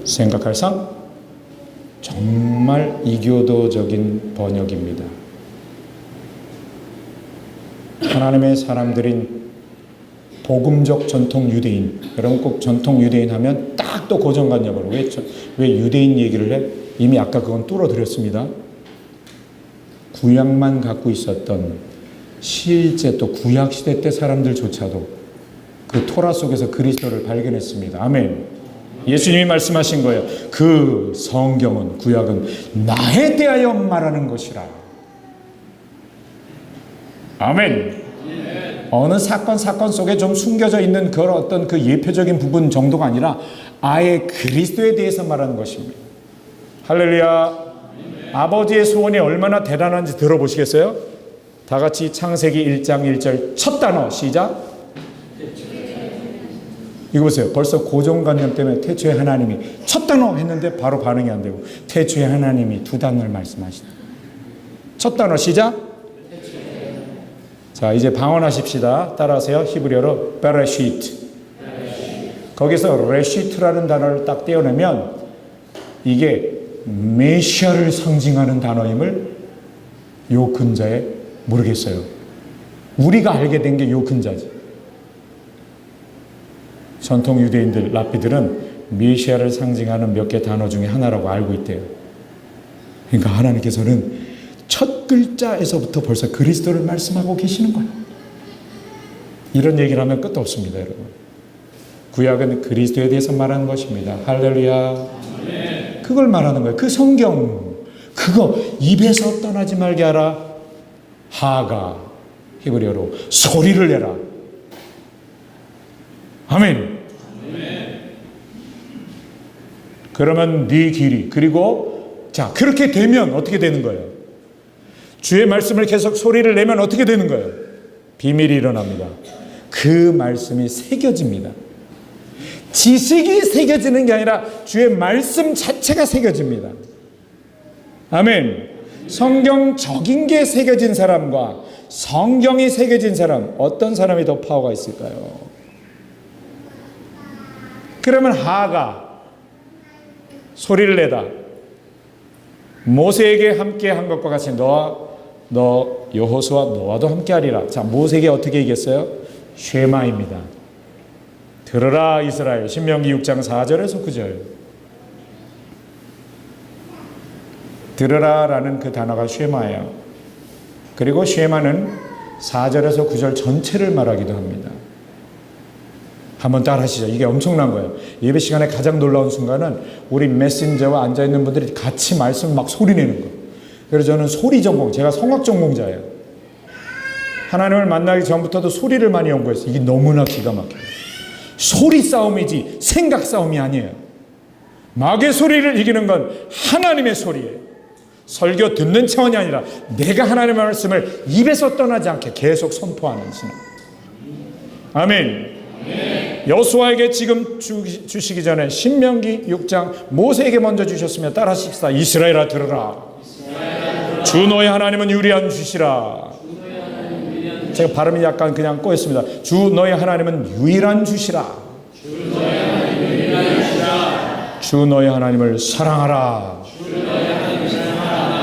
생각할 상. 정말 이교도적인 번역입니다. 하나님의 사람들인 복음적 전통 유대인. 여러분 꼭 전통 유대인 하면 딱 또 고정관념으로 왜 유대인 얘기를 해? 이미 아까 그건 뚫어드렸습니다. 구약만 갖고 있었던, 실제 또 구약시대 때 사람들조차도 그 토라 속에서 그리스도를 발견했습니다. 아멘. 예수님이 말씀하신 거예요. 그 성경은, 구약은 나에 대하여 말하는 것이라. 아멘. 어느 사건 속에 좀 숨겨져 있는 그런 어떤 그 예표적인 부분 정도가 아니라 아예 그리스도에 대해서 말하는 것입니다. 할렐루야. 아버지의 소원이 얼마나 대단한지 들어보시겠어요? 다 같이 창세기 1장 1절 첫 단어 시작. 이거 보세요. 벌써 고정관념 때문에 태초에 하나님이 첫 단어 했는데 바로 반응이 안 되고, 태초에 하나님이 두 단어를 말씀하시다. 첫 단어 시작. 자, 이제 방언하십시다. 따라하세요. 히브리어로 베레시트. 거기서 레시트라는 단어를 딱 떼어내면 이게 메시아를 상징하는 단어임을 요 근자에 모르겠어요. 우리가 알게 된 게 요 근자지. 전통 유대인들, 랍비들은 메시아를 상징하는 몇 개 단어 중에 하나라고 알고 있대요. 그러니까 하나님께서는 첫 글자에서부터 벌써 그리스도를 말씀하고 계시는 거예요. 이런 얘기를 하면 끝도 없습니다, 여러분. 구약은 그리스도에 대해서 말하는 것입니다. 할렐루야. 그걸 말하는 거예요. 그 성경, 그거 입에서 떠나지 말게 하라. 하가, 히브리어로 소리를 내라. 아멘. 그러면 네 길이, 그리고 자, 그렇게 되면 어떻게 되는 거예요? 주의 말씀을 계속 소리를 내면 어떻게 되는 거예요? 비밀이 일어납니다. 그 말씀이 새겨집니다. 지식이 새겨지는 게 아니라 주의 말씀 자체가 새겨집니다. 아멘. 성경적인 게 새겨진 사람과 성경이 새겨진 사람, 어떤 사람이 더 파워가 있을까요? 그러면 하가 소리를 내다. 모세에게 함께 한 것과 같이 너 여호수아 너와도 함께 하리라. 자, 모세에게 어떻게 얘기했어요? 쉐마입니다. 들으라 이스라엘. 신명기 6장 4절에서 9절. 들으라라는 그 단어가 쉐마예요. 그리고 쉐마는 4절에서 9절 전체를 말하기도 합니다. 한번 따라 하시죠. 이게 엄청난 거예요. 예배 시간에 가장 놀라운 순간은 우리 메신저와 앉아있는 분들이 같이 말씀 막 소리 내는 거예요. 그래서 저는 소리 전공, 제가 성악 전공자예요. 하나님을 만나기 전부터도 소리를 많이 연구했어요. 이게 너무나 기가 막혀요. 소리 싸움이지 생각 싸움이 아니에요. 마귀의 소리를 이기는 건 하나님의 소리예요. 설교 듣는 차원이 아니라 내가 하나님의 말씀을 입에서 떠나지 않게 계속 선포하는 신앙. 아멘. 여호수아에게 지금 주시기 전에 신명기 6장 모세에게 먼저 주셨으면 따라 하십시다. 이스라엘아 들으라. 주 너의 하나님은 유리한 주시라. 제가 발음이 약간 그냥 꼬였습니다. 주 너희 하나님은 유일한 주시라. 주 너희 하나님을 사랑하라.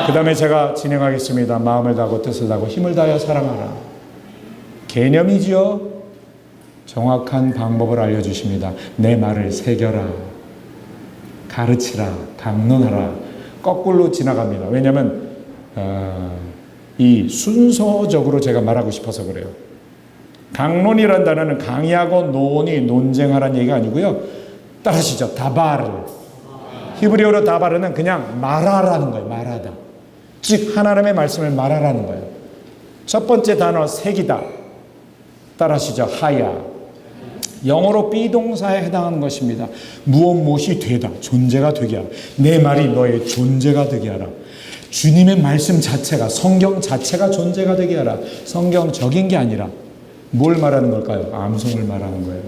그 다음에 제가 진행하겠습니다. 마음을 다하고 뜻을 다하고 힘을 다하여 사랑하라. 개념이지요. 정확한 방법을 알려주십니다. 내 말을 새겨라. 가르치라. 강론하라. 거꾸로 지나갑니다. 왜냐하면 이 순서적으로 제가 말하고 싶어서 그래요. 강론이란 단어는 강의하고 논의, 논쟁하라는 얘기가 아니고요. 따라하시죠. 다바르. 히브리어로 다바르는 그냥 말하라는 거예요. 말하다. 즉 하나님의 말씀을 말하라는 거예요. 첫 번째 단어 새기다. 따라하시죠. 하야. 영어로 비동사에 해당하는 것입니다. 무엇이 되다. 존재가 되게 하라. 내 말이 너의 존재가 되게 하라. 주님의 말씀 자체가, 성경 자체가 존재가 되게 하라. 성경적인 게 아니라 뭘 말하는 걸까요? 암송을 말하는 거예요.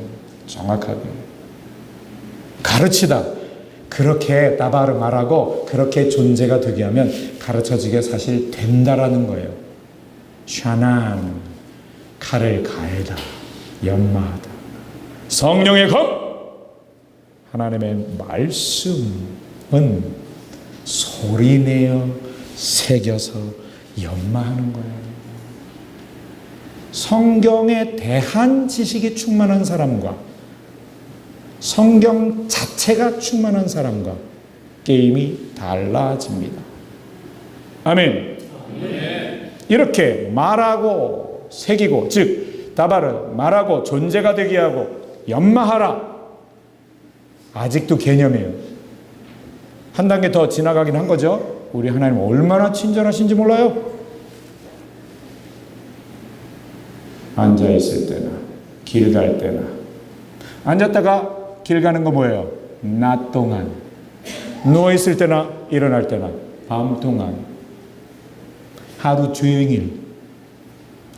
정확하게. 가르치다. 그렇게 다바르 말하고 그렇게 존재가 되게 하면 가르쳐지게 사실 된다라는 거예요. 샤난. 칼을 가해다. 연마하다. 성령의 검. 하나님의 말씀은 소리내어 새겨서 연마하는 거예요. 성경에 대한 지식이 충만한 사람과 성경 자체가 충만한 사람과 게임이 달라집니다. 아멘. 이렇게 말하고 새기고, 즉 다바르 말하고 존재가 되게 하고 연마하라. 아직도 개념이에요. 한 단계 더 지나가긴 한 거죠. 우리 하나님 얼마나 친절하신지 몰라요? 앉아있을 때나 길 갈 때나, 앉았다가 길 가는 거 뭐예요? 낮 동안. 누워있을 때나 일어날 때나 밤 동안. 하루 종일.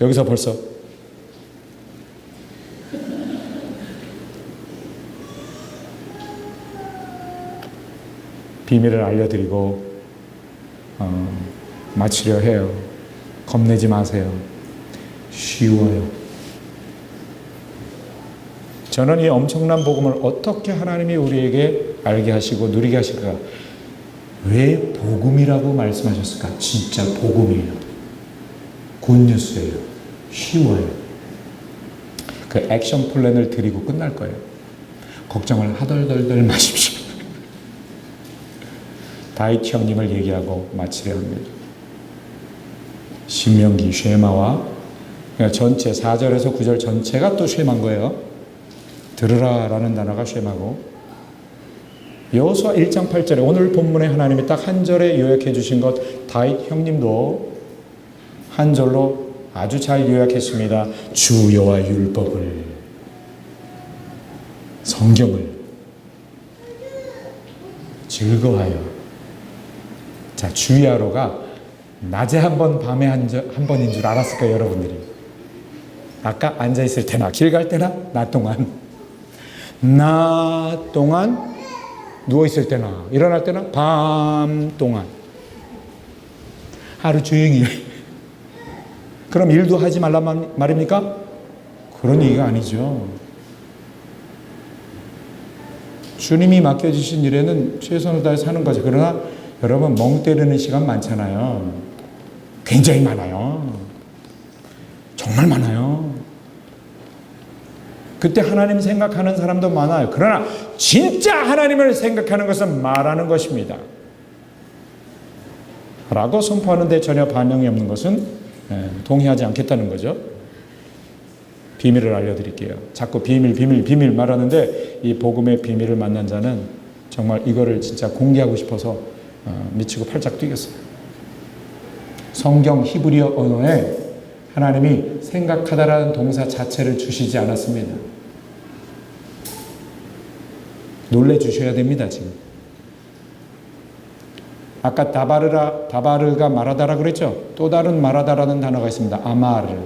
여기서 벌써 비밀을 알려드리고 마치려 해요. 겁내지 마세요. 쉬워요. 저는 이 엄청난 복음을 어떻게 하나님이 우리에게 알게 하시고 누리게 하실까? 왜 복음이라고 말씀하셨을까? 진짜 복음이에요. 굿뉴스예요. 쉬워요. 그 액션 플랜을 드리고 끝날 거예요. 걱정을 하덜덜덜 마십시오. 다윗 형님을 얘기하고 마치려 합니다. 신명기 쉐마와 전체 4절에서 9절 전체가 또 쉐마인 거예요. 들으라 라는 단어가 쉐마고, 여호수아 1장 8절에 오늘 본문에 하나님이 딱 한 절에 요약해 주신 것, 다윗 형님도 한 절로 아주 잘 요약했습니다. 주 여호와 율법을, 성경을 즐거워하여. 자, 주야로가 낮에 한 번, 밤에 한 번인 줄 알았을까요, 여러분들이? 아까 앉아있을 때나, 길 갈 때나, 낮 동안. 낮 동안, 누워있을 때나, 일어날 때나, 밤 동안. 하루 종일. 그럼 일도 하지 말란 말입니까? 그런 얘기가 아니죠. 주님이 맡겨주신 일에는 최선을 다해 사는 거죠. 그러나 여러분, 멍 때리는 시간 많잖아요. 굉장히 많아요. 정말 많아요. 그때 하나님 생각하는 사람도 많아요. 그러나 진짜 하나님을 생각하는 것은 말하는 것입니다. 라고 선포하는데 전혀 반응이 없는 것은 동의하지 않겠다는 거죠. 비밀을 알려드릴게요. 자꾸 비밀 말하는데, 이 복음의 비밀을 만난 자는 정말 이거를 진짜 공개하고 싶어서 미치고 팔짝 뛰겠어요. 성경 히브리어 언어에 하나님이 생각하다라는 동사 자체를 주시지 않았습니다. 놀래주셔야 됩니다, 지금. 아까 다바르가 말하다라 그랬죠? 또 다른 말하다라는 단어가 있습니다. 아마르.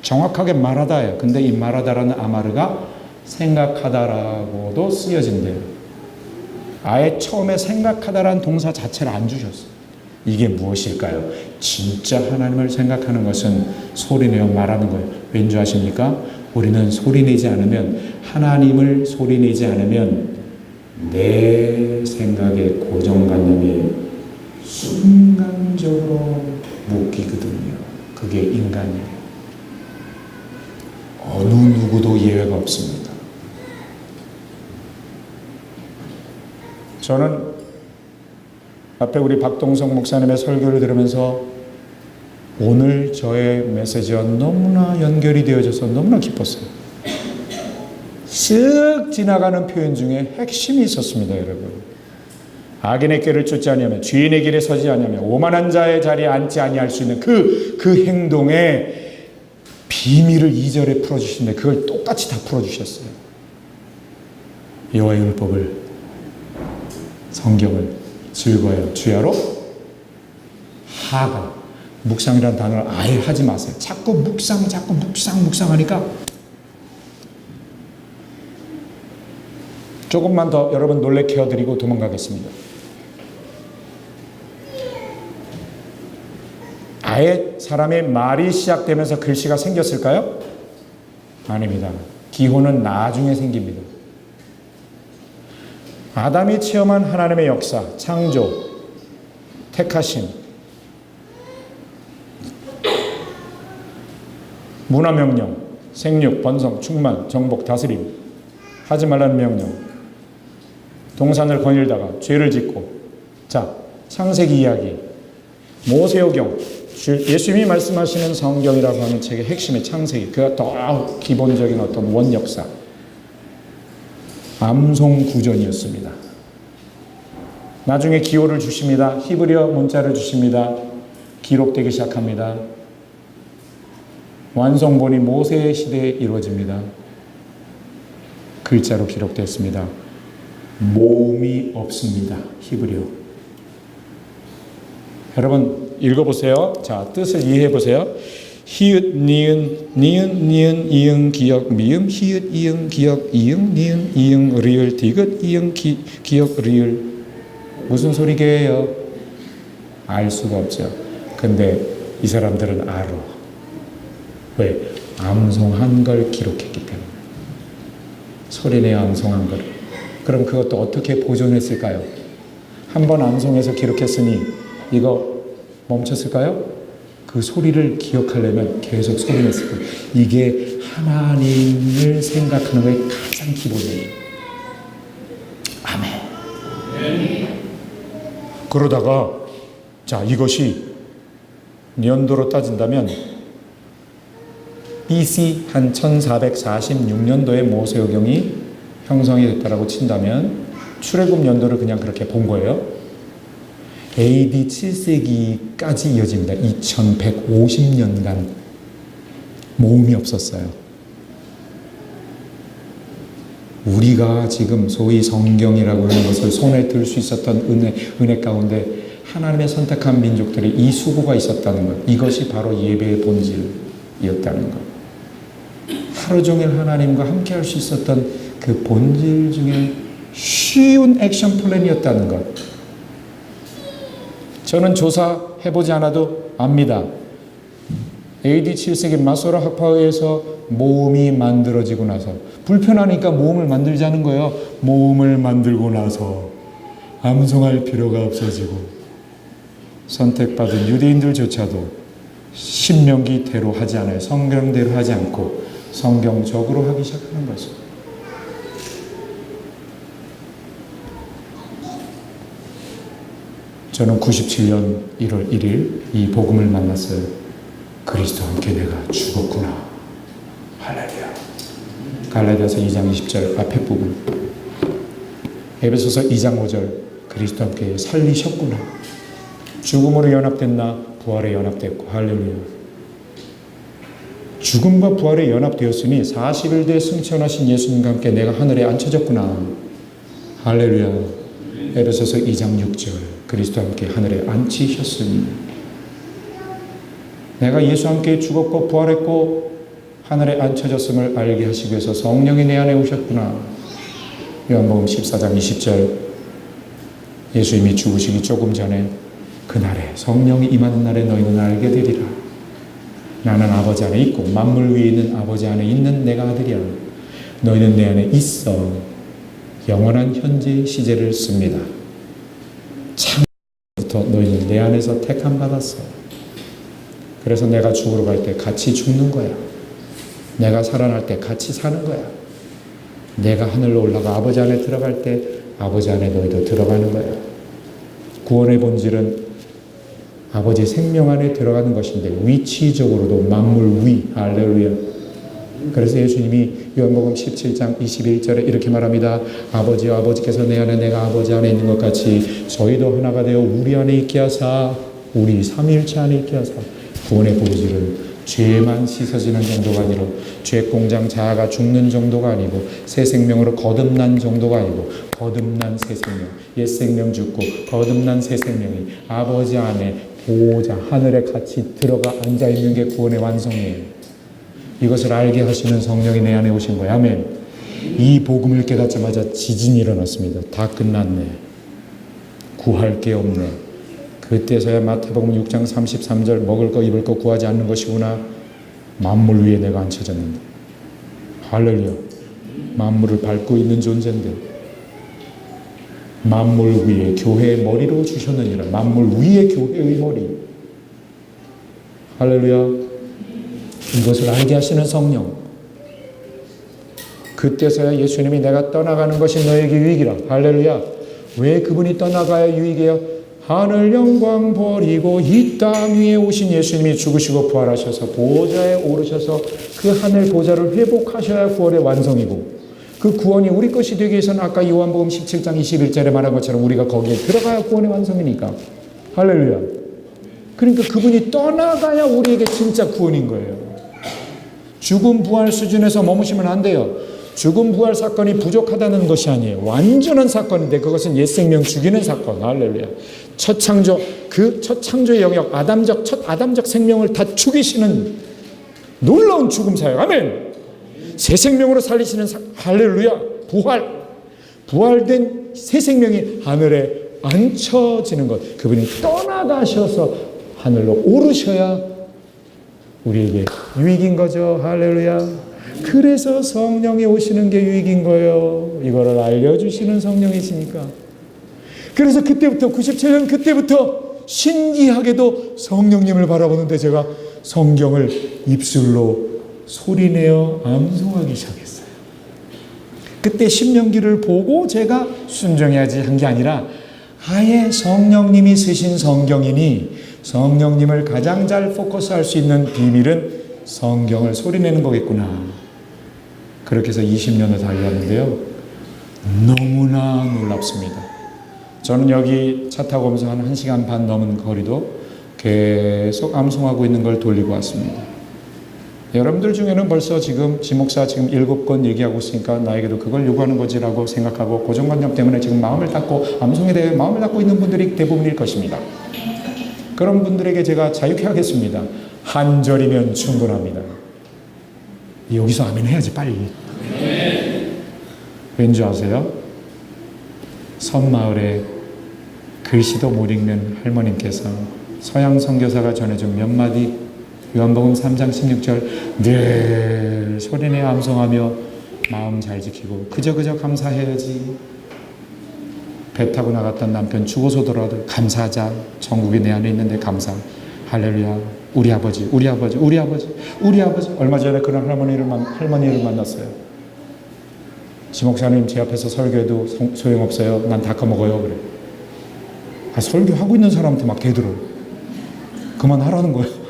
정확하게 말하다예요. 근데 이 말하다라는 아마르가 생각하다라고도 쓰여진대요. 아예 처음에 생각하다라는 동사 자체를 안 주셨어요. 이게 무엇일까요? 진짜 하나님을 생각하는 것은 소리내어 말하는 거예요. 왠지 아십니까? 우리는 소리내지 않으면, 하나님을 소리내지 않으면 내 생각의 고정관념이 순간적으로 묶이거든요. 그게 인간이에요. 어느 누구도 예외가 없습니다. 저는 앞에 우리 박동성 목사님의 설교를 들으면서 오늘 저의 메시지와 너무나 연결이 되어져서 너무나 기뻤어요. 쓱 지나가는 표현 중에 핵심이 있었습니다, 여러분. 악인의 꾀를 쫓지 아니하며 주인의 길에 서지 아니하며 오만한 자의 자리에 앉지 아니할 수 있는 그 행동의 비밀을 2절에 풀어주시는데 그걸 똑같이 다 풀어주셨어요. 여호와의 율법을, 성경을 즐거워요. 주야로 하가, 묵상이라는 단어를 아예 하지 마세요. 자꾸 묵상하니까 조금만 더 여러분 놀래켜드리고 도망가겠습니다. 아예 사람의 말이 시작되면서 글씨가 생겼을까요? 아닙니다. 기호는 나중에 생깁니다. 아담이 체험한 하나님의 역사, 창조, 택하심, 문화명령, 생육, 번성, 충만, 정복, 다스림, 하지 말라는 명령, 동산을 거닐다가 죄를 짓고, 자, 창세기 이야기, 모세오경, 예수님이 말씀하시는 성경이라고 하는 책의 핵심의 창세기, 그가 더 기본적인 어떤 원역사, 암송구전이었습니다. 나중에 기호를 주십니다. 히브리어 문자를 주십니다. 기록되기 시작합니다. 완성본이 모세 시대에 이루어집니다. 글자로 기록됐습니다. 모음이 없습니다. 히브리어. 여러분 읽어보세요. 자, 뜻을 이해해보세요. 히읗, 니은, 니은, 니은, 이응, 기역, 미음, 히읗, 이응, 기역, 이응, 니은, 이응, 리을, 디귿, 이응, 기역, 리을. 무슨 소리게요? 알 수가 없죠. 근데 이 사람들은 알아. 왜? 암송한 걸 기록했기 때문에. 소리내어 암송한 걸. 그럼 그것도 어떻게 보존했을까요? 한번 암송해서 기록했으니 이거 멈췄을까요? 그 소리를 기억하려면 계속 소리냈을 거예요. 이게 하나님을 생각하는 것의 가장 기본이에요. 아멘. 그러다가 자, 이것이 연도로 따진다면 BC 한 1446년도에 모세오경이 형성이 됐다라고 친다면 출애굽 연도를 그냥 그렇게 본 거예요. AD 7세기까지 이어집니다. 2150년간 모음이 없었어요. 우리가 지금 소위 성경이라고 하는 것을 손에 들 수 있었던 은혜 가운데 하나님의 선택한 민족들이 이 수고가 있었다는 것, 이것이 바로 예배의 본질이었다는 것. 하루 종일 하나님과 함께 할 수 있었던 그 본질 중에 쉬운 액션 플랜이었다는 것. 저는 조사해보지 않아도 압니다. AD 7세기 마소라 학파에서 모음이 만들어지고 나서 불편하니까 모음을 만들자는 거예요. 모음을 만들고 나서 암송할 필요가 없어지고 선택받은 유대인들조차도 신명기대로 하지 않아요. 성경대로 하지 않고 성경적으로 하기 시작하는 거죠. 저는 97년 1월 1일 이 복음을 만났어요. 그리스도와 함께 내가 죽었구나. 할렐루야. 갈라디아서 2장 20절 앞에 부분, 에베소서 2장 5절 그리스도와 함께 살리셨구나. 죽음으로 연합됐나 부활에 연합됐고. 할렐루야. 죽음과 부활에 연합되었으니 40일 승천하신 예수님과 함께 내가 하늘에 앉혀졌구나. 할렐루야. 에베소서 2장 6절 그리스도와 함께 하늘에 앉히셨으니 내가 예수와 함께 죽었고 부활했고 하늘에 앉혀졌음을 알게 하시기 위해서 성령이 내 안에 오셨구나. 요한복음 14장 20절 예수님이 죽으시기 조금 전에 그날에 성령이 임하는 날에 너희는 알게 되리라. 나는 아버지 안에 있고 만물 위에 있는 아버지 안에 있는 내가 아들이야. 너희는 내 안에 있어 영원한 현재 시제를 씁니다. 창부터 너희는 내 안에서 택함 받았어. 그래서 내가 죽으러 갈 때 같이 죽는 거야. 내가 살아날 때 같이 사는 거야. 내가 하늘로 올라가 아버지 안에 들어갈 때 아버지 안에 너희도 들어가는 거야. 구원의 본질은 아버지 생명 안에 들어가는 것인데 위치적으로도 만물 위. 할렐루야. 그래서 예수님이 요한복음 17장 21절에 이렇게 말합니다. 아버지여 아버지께서 내 안에 내가 아버지 안에 있는 것 같이 저희도 하나가 되어 우리 안에 있게 하사 우리 삼위일체 안에 있게 하사. 구원의 본질은 죄만 씻어지는 정도가 아니라 죄 공장 자아가 죽는 정도가 아니고 새 생명으로 거듭난 정도가 아니고 거듭난 새 생명, 옛 생명 죽고 거듭난 새 생명이 아버지 안에 보호자 하늘에 같이 들어가 앉아있는 게 구원의 완성이에요. 이것을 알게 하시는 성령이 내 안에 오신 거예요. 아멘. 이 복음을 깨닫자마자 지진이 일어났습니다. 다 끝났네. 구할 게 없네. 그때서야 마태복음 6장 33절 먹을 거 입을 거 구하지 않는 것이구나. 만물 위에 내가 앉혀졌는데. 할렐루야. 만물을 밟고 있는 존재인데 만물 위에 교회의 머리로 주셨느니라. 만물 위에 교회의 머리. 할렐루야. 이것을 알게 하시는 성령. 그때서야 예수님이 내가 떠나가는 것이 너에게 유익이라. 할렐루야. 왜 그분이 떠나가야 유익이에요? 하늘 영광 버리고 이 땅 위에 오신 예수님이 죽으시고 부활하셔서 보좌에 오르셔서 그 하늘 보좌를 회복하셔야 구원의 완성이고 그 구원이 우리 것이 되기 위해서는 아까 요한복음 17장 21절에 말한 것처럼 우리가 거기에 들어가야 구원의 완성이니까. 할렐루야. 그러니까 그분이 떠나가야 우리에게 진짜 구원인 거예요. 죽음 부활 수준에서 머무시면 안 돼요. 죽음 부활 사건이 부족하다는 것이 아니에요. 완전한 사건인데 그것은 옛 생명 죽이는 사건. 할렐루야. 첫 창조, 그 첫 창조의 영역, 첫 아담적 생명을 다 죽이시는 놀라운 죽음 사역. 아멘. 새 생명으로 살리시는 할렐루야. 부활된 새 생명이 하늘에 앉혀지는 것. 그분이 떠나가셔서 하늘로 오르셔야 우리에게 유익인 거죠. 할렐루야. 그래서 성령이 오시는 게 유익인 거예요. 이거를 알려주시는 성령이시니까. 그래서 그때부터 97년 그때부터 신기하게도 성령님을 바라보는데 제가 성경을 입술로 소리내어 암송하기 시작했어요. 그때 신명기를 보고 제가 순종해야지 한 게 아니라 아예 성령님이 쓰신 성경이니 성령님을 가장 잘 포커스할 수 있는 비밀은 성경을 소리내는 거겠구나. 그렇게 해서 20년을 달려왔는데요. 너무나 놀랍습니다. 저는 여기 차 타고 오면서 한 1시간 반 넘은 거리도 계속 암송하고 있는 걸 돌리고 왔습니다. 여러분들 중에는 벌써 지금 지목사 지금 7권 얘기하고 있으니까 나에게도 그걸 요구하는 거지라고 생각하고 고정관념 때문에 지금 마음을 닫고 암송에 대해 마음을 닫고 있는 분들이 대부분일 것입니다. 그런 분들에게 제가 자유케 하겠습니다. 한 절이면 충분합니다. 여기서 아멘 해야지 빨리. 왠지 아세요? 섬마을에 글씨도 못 읽는 할머님께서 서양 선교사가 전해준 몇 마디 요한복음 3장 16절 늘 소리내어 암송하며 마음 잘 지키고 그저 감사해야지. 배 타고 나갔던 남편 죽어서 돌아도 감사하자. 천국이 내 안에 있는데 감사. 할렐루야. 우리 아버지. 얼마 전에 그런 할머니를 만났어요. 지목사님 제 앞에서 설교해도 소용없어요. 난 다 커먹어요. 그래. 설교하고 있는 사람한테 막 대들어요. 그만하라는 거예요.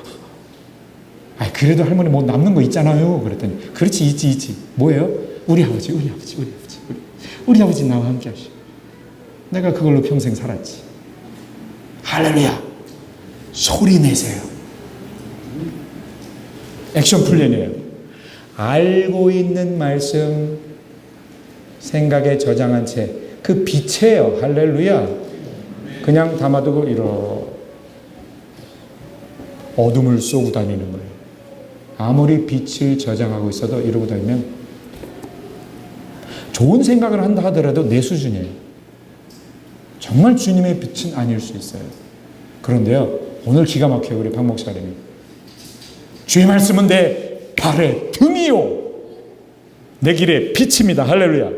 그래도 할머니 뭐 남는 거 있잖아요. 그랬더니 그렇지 있지. 뭐예요? 우리 아버지 나와 함께 하시오. 내가 그걸로 평생 살았지. 할렐루야. 소리 내세요. 액션 플랜이에요. 알고 있는 말씀 생각에 저장한 채 그 빛이에요. 할렐루야. 그냥 담아두고 어둠을 쏘고 다니는 거예요. 아무리 빛을 저장하고 있어도 이러고 다니면 좋은 생각을 한다 하더라도 내 수준이에요. 정말 주님의 빛은 아닐 수 있어요. 그런데요, 오늘 기가 막혀요. 우리 박 목사님이. 주의 말씀은 내 발의 등이요 내 길의 빛입니다. 할렐루야.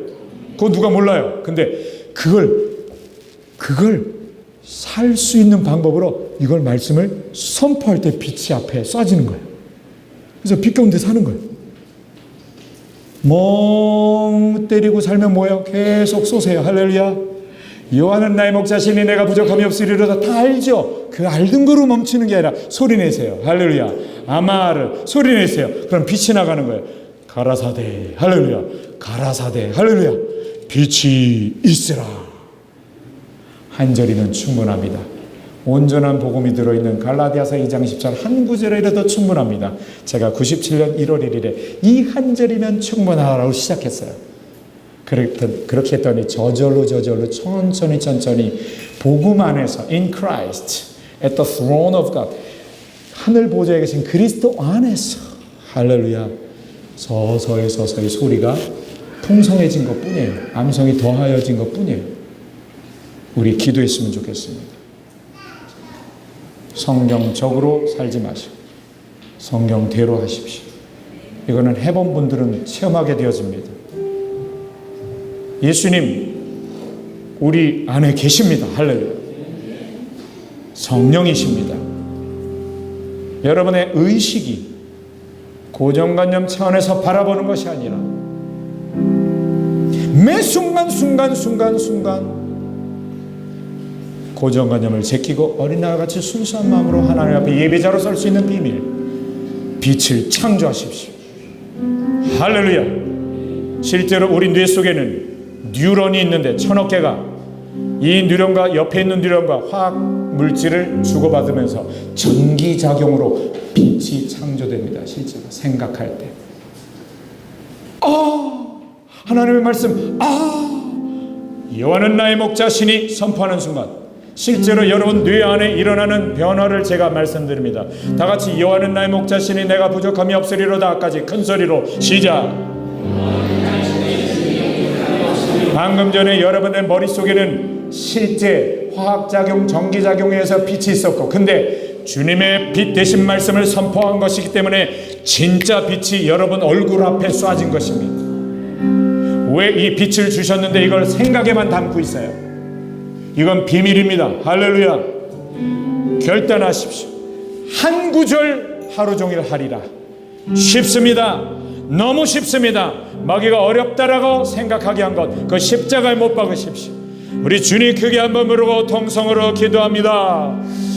그거 누가 몰라요. 근데 그걸 살 수 있는 방법으로 이걸 말씀을 선포할 때 빛이 앞에 쏴지는 거예요. 그래서 빛 가운데 사는 거예요. 멍 때리고 살면 뭐예요? 계속 쏘세요. 할렐루야. 요한은 나의 목자시니 내가 부족함이 없으리로다. 다 알죠? 그 알던 거로 멈추는 게 아니라 소리 내세요. 할렐루야. 아마를 소리 내세요. 그럼 빛이 나가는 거예요. 가라사대. 할렐루야. 가라사대. 할렐루야. 빛이 있으라. 한 절이면 충분합니다. 온전한 복음이 들어있는 갈라디아서 2장 10절 한 구절이라도 충분합니다. 제가 97년 1월 1일에 이 한 절이면 충분하라고 시작했어요. 그렇게 했더니 저절로 천천히 복음 안에서 in Christ at the throne of God 하늘 보좌에 계신 그리스도 안에서 할렐루야 서서히 소리가 풍성해진 것 뿐이에요. 암성이 더하여진 것 뿐이에요. 우리 기도했으면 좋겠습니다. 성경적으로 살지 마시고 성경대로 하십시오. 이거는 해본 분들은 체험하게 되어집니다. 예수님 우리 안에 계십니다. 할렐루야. 성령이십니다. 여러분의 의식이 고정관념 차원에서 바라보는 것이 아니라 매 순간 고정관념을 제끼고 어린아이같이 순수한 마음으로 하나님 앞에 예배자로 설 수 있는 비밀, 빛을 창조하십시오. 할렐루야. 실제로 우리 뇌 속에는 뉴런이 있는데 1000억 개가 이 뉴런과 옆에 있는 뉴런과 화학 물질을 주고받으면서 전기작용으로 빛이 창조됩니다. 실제로 생각할 때 하나님의 말씀 여호와는 나의 목자시니 선포하는 순간 실제로 여러분 뇌 안에 일어나는 변화를 제가 말씀드립니다. 다 같이 여호와는 나의 목자시니 내가 부족함이 없으리로다까지 큰 소리로 시작. 방금 전에 여러분의 머릿속에는 실제 화학작용, 전기작용에 의해서 빛이 있었고 근데 주님의 빛 대신 말씀을 선포한 것이기 때문에 진짜 빛이 여러분 얼굴 앞에 쏴진 것입니다. 왜 이 빛을 주셨는데 이걸 생각에만 담고 있어요? 이건 비밀입니다. 할렐루야. 결단하십시오. 한 구절 하루 종일 하리라. 쉽습니다. 너무 쉽습니다. 마귀가 어렵다라고 생각하게 한 것, 그 십자가에 못 박으십시오. 우리 주님 크게 한번 부르고 통성으로 기도합니다.